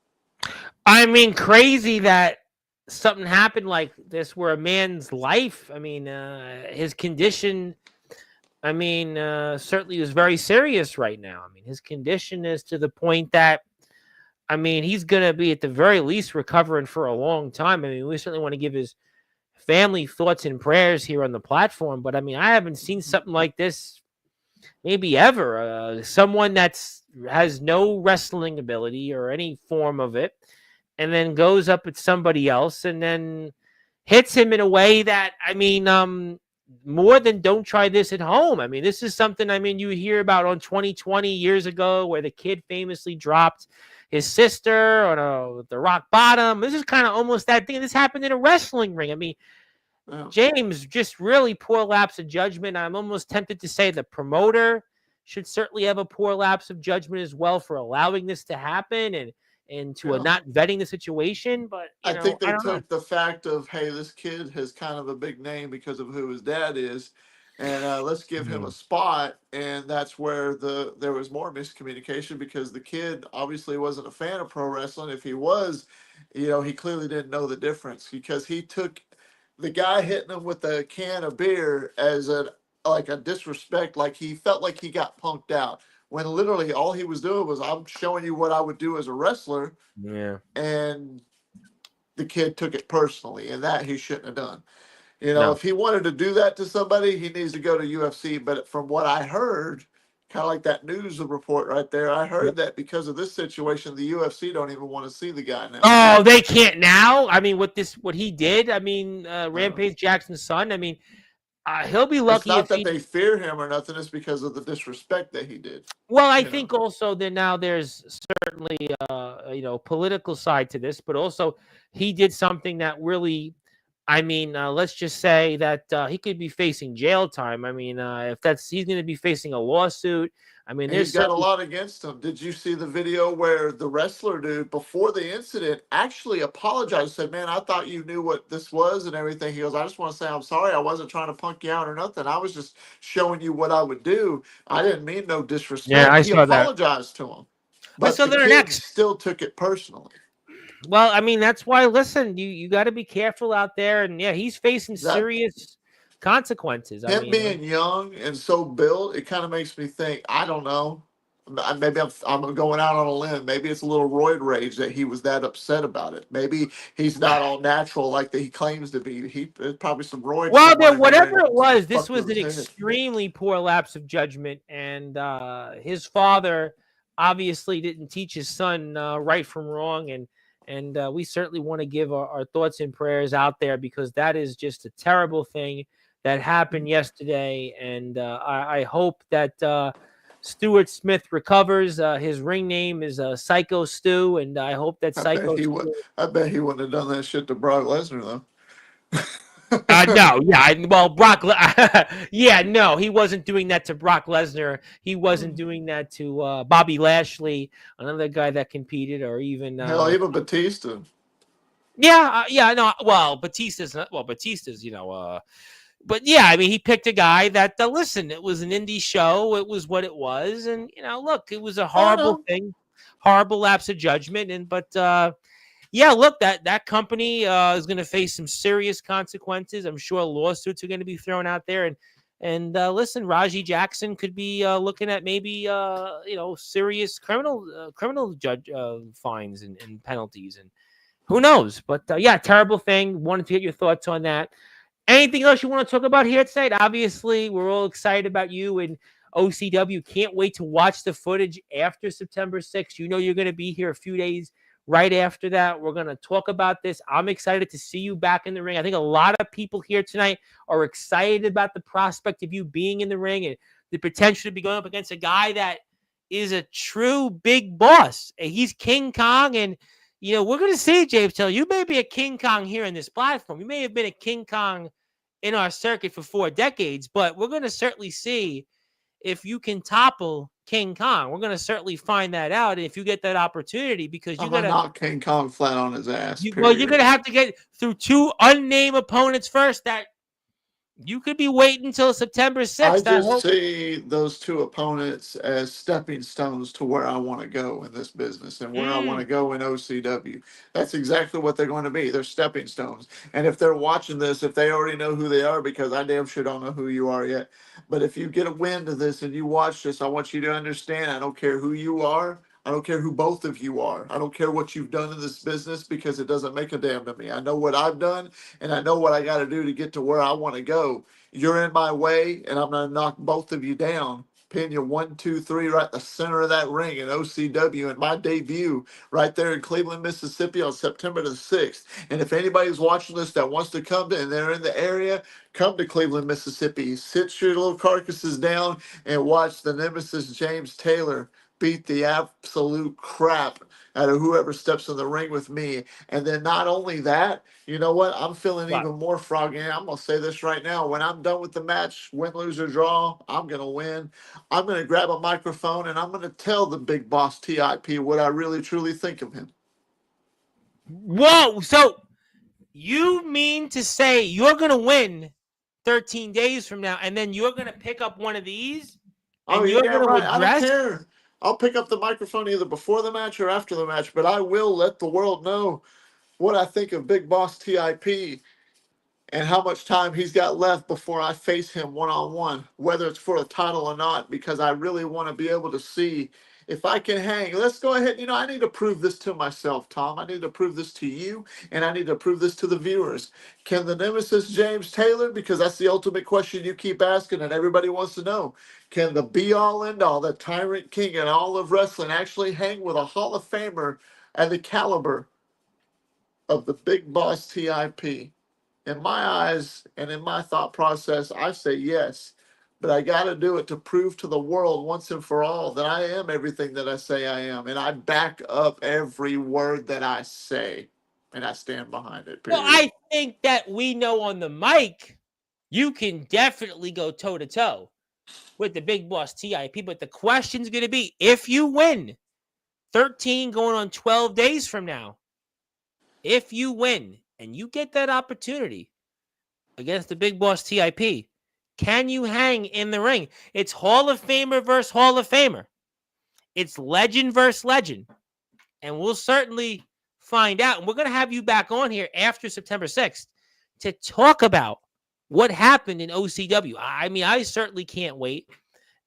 I mean, crazy that something happened like this where a man's life, I mean, his condition, I mean, certainly is very serious right now. I mean, his condition is to the point that, I mean, he's going to be at the very least recovering for a long time. I mean, we certainly want to give his family thoughts and prayers here on the platform, but I mean, I haven't seen something like this maybe ever. Someone has no wrestling ability or any form of it, and then goes up at somebody else and then hits him in a way that, I mean, more than don't try this at home. I mean, this is something, I mean, you hear about on 2020 years ago where the kid famously dropped his sister on the rock bottom. This is kind of almost that thing. This happened in a wrestling ring. I mean, Yeah. James, just really poor lapse of judgment. I'm almost tempted to say the promoter should certainly have a poor lapse of judgment as well for allowing this to happen and to Yeah. not vetting the situation. But, I think I they don't know. took the fact of, hey, this kid has kind of a big name because of who his dad is, and let's give him a spot. And that's where there was more miscommunication because the kid obviously wasn't a fan of pro wrestling. If he was, he clearly didn't know the difference because he took the guy hitting him with a can of beer as a disrespect, like he felt like he got punked out. When literally all he was doing was, I'm showing you what I would do as a wrestler, Yeah. and the kid took it personally, and that he shouldn't have done. No. If he wanted to do that to somebody, he needs to go to UFC. But from what I heard, kind of like that news report right there, I heard that because of this situation, the UFC don't even want to see the guy now. Oh, they can't now? I mean, what he did, I mean, Uh, Rampage Jackson's son, I mean, he'll be it's lucky not if that he. they fear him or nothing; it's because of the disrespect that he did. Well, I You know, think also that now there's certainly, political side to this, but also he did something that really, I mean, let's just say that he could be facing jail time. I mean, if he's going to be facing a lawsuit. I mean, and he's there's got a certainly. lot against him. Did you see the video where the wrestler dude, before the incident, actually apologized? Said, "Man, I thought you knew what this was and everything." He goes, "I just want to say I'm sorry. I wasn't trying to punk you out or nothing. I was just showing you what I would do. I didn't mean no Yeah, disrespect." I He saw that. apologized to him, I but saw the that kid next. still took it personally. Well, I mean, that's why. Listen, you got to be careful out there, and yeah, he's facing That serious consequences. I him mean, being young and so built, it kind of makes me think. I don't know. Maybe I'm going out on a limb. Maybe it's a little roid rage that he was that upset about it. Maybe he's not all natural like that he claims to be. There's probably some roids well, somewhere in there whatever and it was, this fucked with was an his head. extremely poor lapse of judgment, and his father obviously didn't teach his son right from wrong, and we certainly want to give our thoughts and prayers out there because that is just a terrible thing that happened yesterday, and I hope that. Stuart Smith recovers. His ring name is Psycho Stu, and I hope that I bet Psycho he would. Stu. I bet he wouldn't have done that shit to Brock Lesnar though. No, yeah, well, yeah, no, he wasn't doing that to Brock Lesnar. He wasn't doing that to Bobby Lashley, another guy that competed, or even Hell, even Batista. yeah, no, well, Batista's not, well, Batista's, but yeah, I mean, he picked a guy that listen, it was an indie show, it was what it was, and look, it was a Oh horrible no. thing, horrible lapse of judgment, but yeah, look, that company is going to face some serious consequences. I'm sure lawsuits are going to be thrown out there, and listen, Raji Jackson could be looking at maybe serious criminal judge fines and penalties, and who knows? But yeah, terrible thing. Wanted to get your thoughts on that. Anything else you want to talk about here tonight? Obviously, we're all excited about you and OCW. Can't wait to watch the footage after September 6th. You're going to be here a few days right after that. We're going to talk about this. I'm excited to see you back in the ring. I think a lot of people here tonight are excited about the prospect of you being in the ring and the potential to be going up against a guy that is a true big boss. He's King Kong, and we're going to see, James Taylor. You may be a King Kong here in this platform. You may have been a King Kong in our circuit for 4 decades, but we're going to certainly see if you can topple King Kong. We're going to certainly find that out if you get that opportunity because I'm gonna knock King Kong flat on his ass. you're going Period. to have to get through 2 unnamed opponents first that You could be waiting until September I 6th. I just hope. see those two opponents as stepping stones to where I want to go in this business and where I want to Mm. go in OCW. That's exactly what they're going to be. They're stepping stones. And if they're watching this, if they already know who they are, because I damn sure don't know who you are yet. But if you get a wind of this and you watch this, I want you to understand I don't care who you are. I don't care who both of you are. I don't care what you've done in this business because it doesn't make a damn to me. I know what I've done and I know what I got to do to get to where I want to go. You're in my way, and I'm going to knock both of you down. Pin you 1, 2, 3 right in the center of that ring in OCW in my debut right there in Cleveland, Mississippi on September the 6th. And if anybody's watching this that wants to come to and they're in the area, come to Cleveland, Mississippi. Sit your little carcasses down and watch the nemesis James Taylor beat the absolute crap out of whoever steps in the ring with me. And then not only that, you know what? I'm feeling What? even more froggy. I'm going to say this right now. When I'm done with the match, win, lose, or draw, I'm going to win. I'm going to grab a microphone and I'm going to tell the big boss TIP what I really, truly think of him. Whoa. So you mean to say you're going to win 13 days from now, and then you're going to pick up one of these Oh, and you're you're damn going to right. I don't address? care. I'll pick up the microphone either before the match or after the match, but I will let the world know what I think of Big Boss TIP and how much time he's got left before I face him one on one, whether it's for a title or not, because I really want to be able to see if I can hang. Let's go ahead. You know, I need to prove this to myself, Tom. I need to prove this to you, and I need to prove this to the viewers. Can the nemesis James Taylor, because that's the ultimate question you keep asking and everybody wants to know, can the be all end all, the Tyrant King and all of wrestling actually hang with a Hall of Famer at the caliber of the Big Boss TIP? In my eyes and in my thought process, I say yes. But I got to do it to prove to the world once and for all that I am everything that I say I am. And I back up every word that I say. And I stand behind it, Well, period. I think that we know on the mic, you can definitely go toe to toe with the big boss TIP. But the question's going to be if you win 13 going on 12 days from now, if you win and you get that opportunity against the big boss TIP, can you hang in the ring? It's Hall of Famer versus Hall of Famer. It's legend versus legend. And we'll certainly find out. And we're going to have you back on here after September 6th to talk about what happened in OCW. I mean, I certainly can't wait.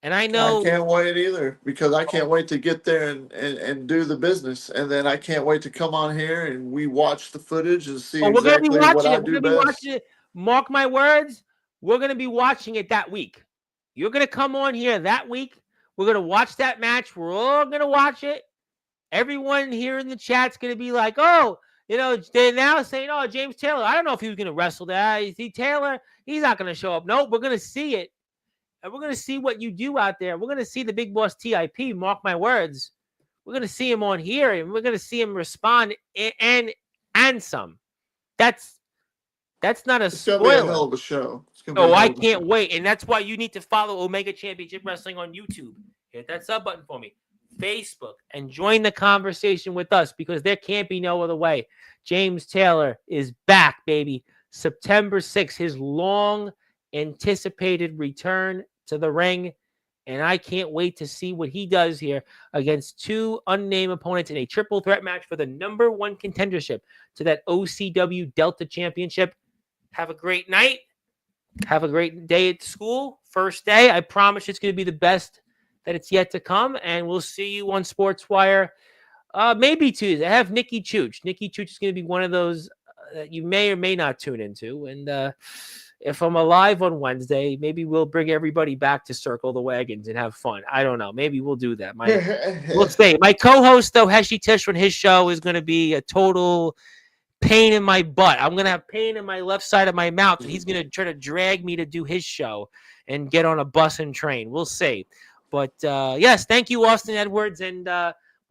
And I I know. can't wait either because I can't wait to get there and do the business. And then I can't wait to come on here and we watch the footage and see Oh, we're going to be exactly what watching I it. We're do going to be best. watching it. Mark my words. We're going to be watching it that week. You're going to come on here that week. We're going to watch that match. We're all going to watch it. Everyone here in the chat's going to be like, oh, you know, they're now saying, oh, James Taylor. I don't know if he was going to wrestle that. You see, Taylor, he's not going to show up. Nope, we're going to see it. And we're going to see what you do out there. We're going to see the big boss TIP, mark my words. We're going to see him on here, and we're going to see him respond and some. That's not a It's going to be a hell spoiler. of a show. It's going to be Oh, a hell I of a show. can't wait. And that's why you need to follow Omega Championship Wrestling on YouTube. Hit that sub button for me. Facebook, and join the conversation with us because there can't be no other way. James Taylor is back, baby. September 6th, his long anticipated return to the ring. And I can't wait to see what he does here against two unnamed opponents in a triple threat match for the number one contendership to that OCW Delta Championship. Have a great night. Have a great day at school. First day. I promise it's going to be the best that it's yet to come. And we'll see you on Sportswire maybe Tuesday. I have Nikki Chooch. Nikki Chooch is going to be one of those that you may or may not tune into. And if I'm alive on Wednesday, maybe we'll bring everybody back to circle the wagons and have fun. I don't know. Maybe we'll do that. We'll see. My co-host, though, Heshi Tish, on his show is going to be a total pain in my butt. I'm going to have pain in my left side of my mouth, and he's going to try to drag me to do his show and get on a bus and train. We'll see. But, yes, thank you, Austin Edwards, and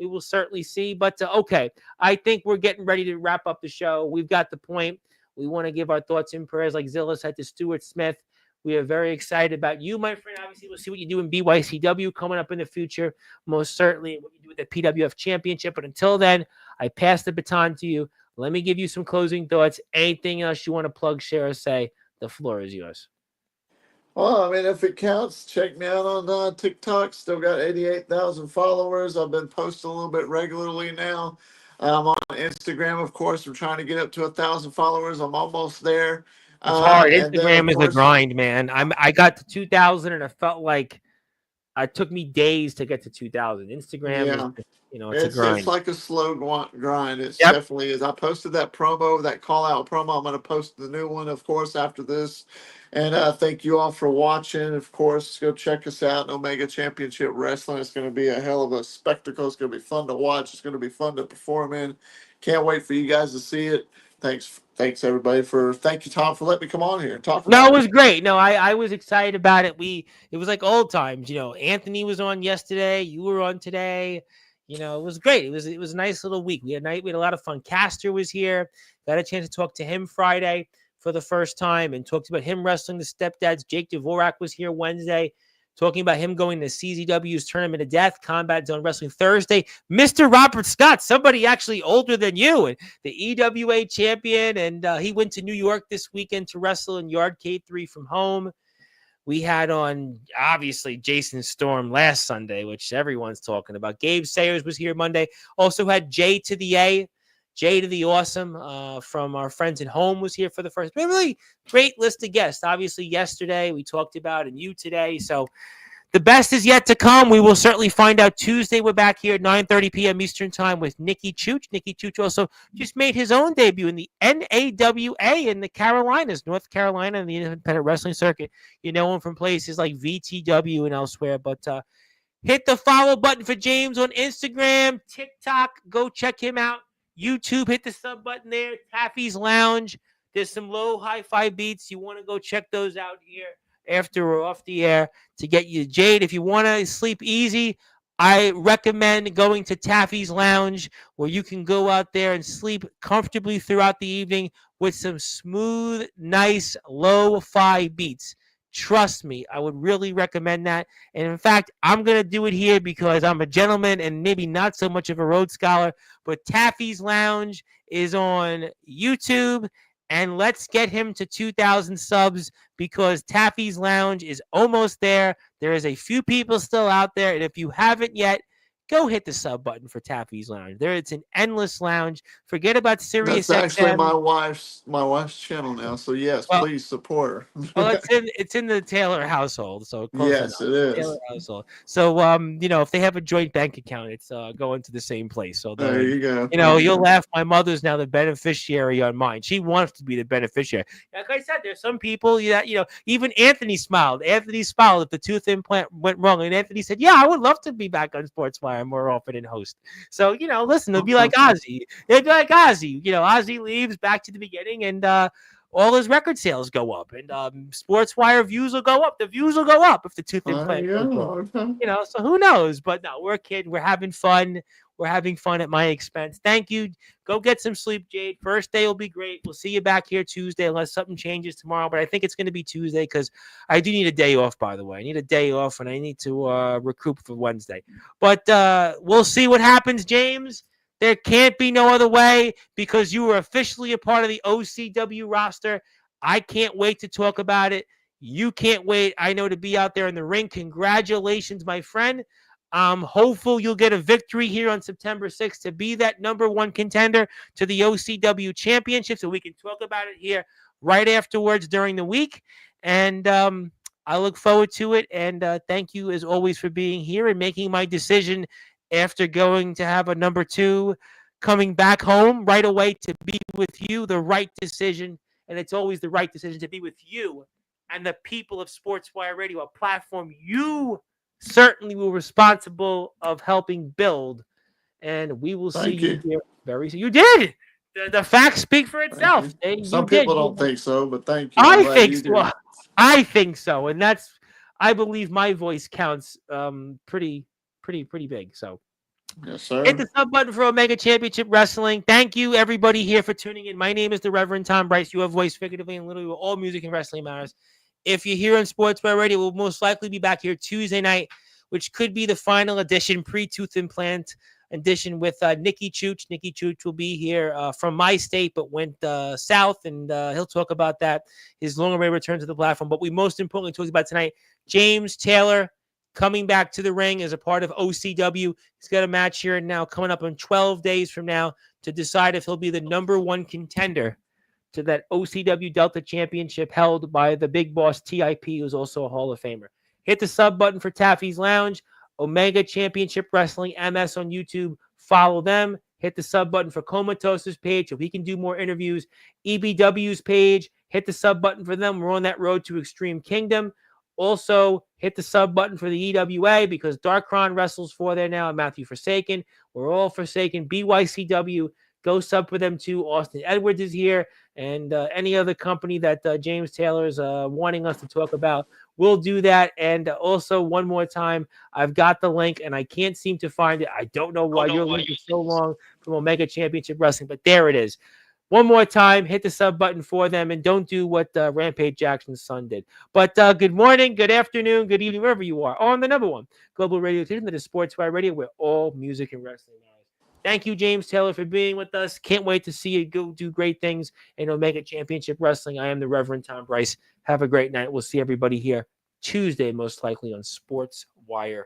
we will certainly see. But, okay, I think we're getting ready to wrap up the show. We've got the point. We want to give our thoughts and prayers like Zilla said to Stuart Smith. We are very excited about you, my friend. Obviously, we'll see what you do in BYCW coming up in the future, most certainly what you do with the PWF Championship. But until then, I pass the baton to you. Let me give you some closing thoughts. Anything else you want to plug, share, or say? The floor is yours. Well, I mean, if it counts, check me out on TikTok. Still got 88,000 followers. I've been posting a little bit regularly now. I'm on Instagram, of course. I'm trying to get up to 1,000 followers. I'm almost there. It's hard. And then, of Instagram is a course, grind, man. I got to 2,000 and it felt like it took me days to get to 2,000. Instagram is, yeah. it's a It's grind. like a slow grind. It Yep. definitely is. I posted that promo, that call out promo. I'm going to post the new one, of course, after this. And thank you all for watching. Of course, go check us out in Omega Championship Wrestling. It's going to be a hell of a spectacle. It's going to be fun to watch. It's going to be fun to perform in. Can't wait for you guys to see it. Thanks everybody thank you, Tom, for letting me come on here and talk No, about it it. was great. No, I was excited about it. It was like old times. Anthony was on yesterday. You were on today. It was great. It was a nice little week. We had a lot of fun. Castor was here. Got a chance to talk to him Friday for the first time and talked about him wrestling the stepdads. Jake Dvorak was here Wednesday, talking about him going to CZW's Tournament of Death, Combat Zone Wrestling Thursday. Mr. Robert Scott, somebody actually older than you, and the EWA champion, and he went to New York this weekend to wrestle in Yardcade 3 from home. We had on, obviously, Jason Storm last Sunday, which everyone's talking about. Gabe Sayers was here Monday. Also had Jay to the A, Jay to the Awesome from our friends at home was here for the first. Really great list of guests. Obviously, yesterday we talked about, and you today. So the best is yet to come. We will certainly find out Tuesday. We're back here at 9:30 p.m. Eastern Time with Nikki Chooch. Nikki Chooch also just made his own debut in the NAWA in the Carolinas, North Carolina, in the independent wrestling circuit. You know him from places like VTW and elsewhere. But hit the follow button for James on Instagram, TikTok. Go check him out. YouTube, hit the sub button there. Taffy's Lounge. There's some low hi-fi beats. You want to go check those out here after we're off the air to get you Jade. If you want to sleep easy, I recommend going to Taffy's Lounge, where you can go out there and sleep comfortably throughout the evening with some smooth, nice, lo-fi beats. Trust me, I would really recommend that. And in fact, I'm going to do it here because I'm a gentleman and maybe not so much of a Rhodes Scholar. But Taffy's Lounge is on YouTube. And let's get him to 2,000 subs because Taffy's Lounge is almost there. There is a few people still out there. And if you haven't yet, go hit the sub button for Taffy's Lounge. It's an endless lounge. Forget about Sirius That's actually XM. my wife's channel now. So yes, Well, please support her. Well, it's in the Taylor household, so close Yes, enough. it is. Taylor household. So if they have a joint bank account, it's going to the same place. So There you go. you'll laugh. My mother's now the beneficiary on mine. She wants to be the beneficiary. Like I said, there's some people that even Anthony smiled. Anthony smiled if the tooth implant went wrong, and Anthony said, "Yeah, I would love to be back on Sportswire more often and host." So listen, it'll be like Ozzy. It'll be like Ozzy. Ozzy leaves back to the beginning, and all his record sales go up, and Sportswire views will go up. The views will go up if the tooth implant goes wrong. Okay. So who knows? But no, we're kidding. We're having fun. We're having fun at my expense. Thank you. Go get some sleep, Jade. First day will be great. We'll see you back here Tuesday unless something changes tomorrow. But I think it's going to be Tuesday because I do need a day off, by the way. I need a day off, and I need to recoup for Wednesday. But we'll see what happens, James. There can't be no other way because you were officially a part of the OCW roster. I can't wait to talk about it. You can't wait, I know, to be out there in the ring. Congratulations, my friend. I'm hopeful you'll get a victory here on September 6th to be that number one contender to the OCW championship so we can talk about it here right afterwards during the week. And I look forward to it. And thank you, as always, for being here and making my decision after going to have a number two, coming back home right away to be with you, the right decision. And it's always the right decision to be with you and the people of Sportswire Radio, a platform you certainly were responsible of helping build. And we will see you here very soon. You did. The facts speak for itself. Some people don't think so, but thank you. I think so. I think so. And I believe my voice counts pretty big. So yes, sir. Hit the sub button for Omega Championship Wrestling. Thank you, everybody here, for tuning in. My name is the Reverend Tom Bryce. You have voice figuratively and literally with all music and wrestling matters. If you're here on Sportswire Radio, we'll most likely be back here Tuesday night, which could be the final edition pre-tooth implant edition with Nikki Chooch. Nikki Chooch will be here from my state, but went south, and he'll talk about that, his long-awaited return to the platform. But we most importantly talked about tonight, James Taylor coming back to the ring as a part of OCW. He's got a match here now coming up in 12 days from now to decide if he'll be the number one contender to that OCW Delta Championship held by the big boss TIP, who's also a Hall of Famer. Hit the sub button for Taffy's Lounge, Omega Championship Wrestling MS on YouTube. Follow them. Hit the sub button for Comatose's page so he can do more interviews. EBW's page. Hit the sub button for them. We're on that road to Extreme Kingdom. Also, hit the sub button for the EWA because Darkron wrestles for there now and Matthew Forsaken. We're all Forsaken. BYCW. Go sub for them too. Austin Edwards is here. And any other company that James Taylor's wanting us to talk about, we'll do that. And also, one more time, I've got the link, and I can't seem to find it. I don't know why your link is so long from Omega Championship Wrestling, but there it is. One more time, hit the sub button for them, and don't do what Rampage Jackson's son did. But good morning, good afternoon, good evening, wherever you are, on the number one global radio station that is Sportzwire Radio, where all music and wrestling are. Thank you, James Taylor, for being with us. Can't wait to see you go do great things in Omega Championship Wrestling. I am the Reverend Tom Bryce. Have a great night. We'll see everybody here Tuesday, most likely on Sportswire Radio.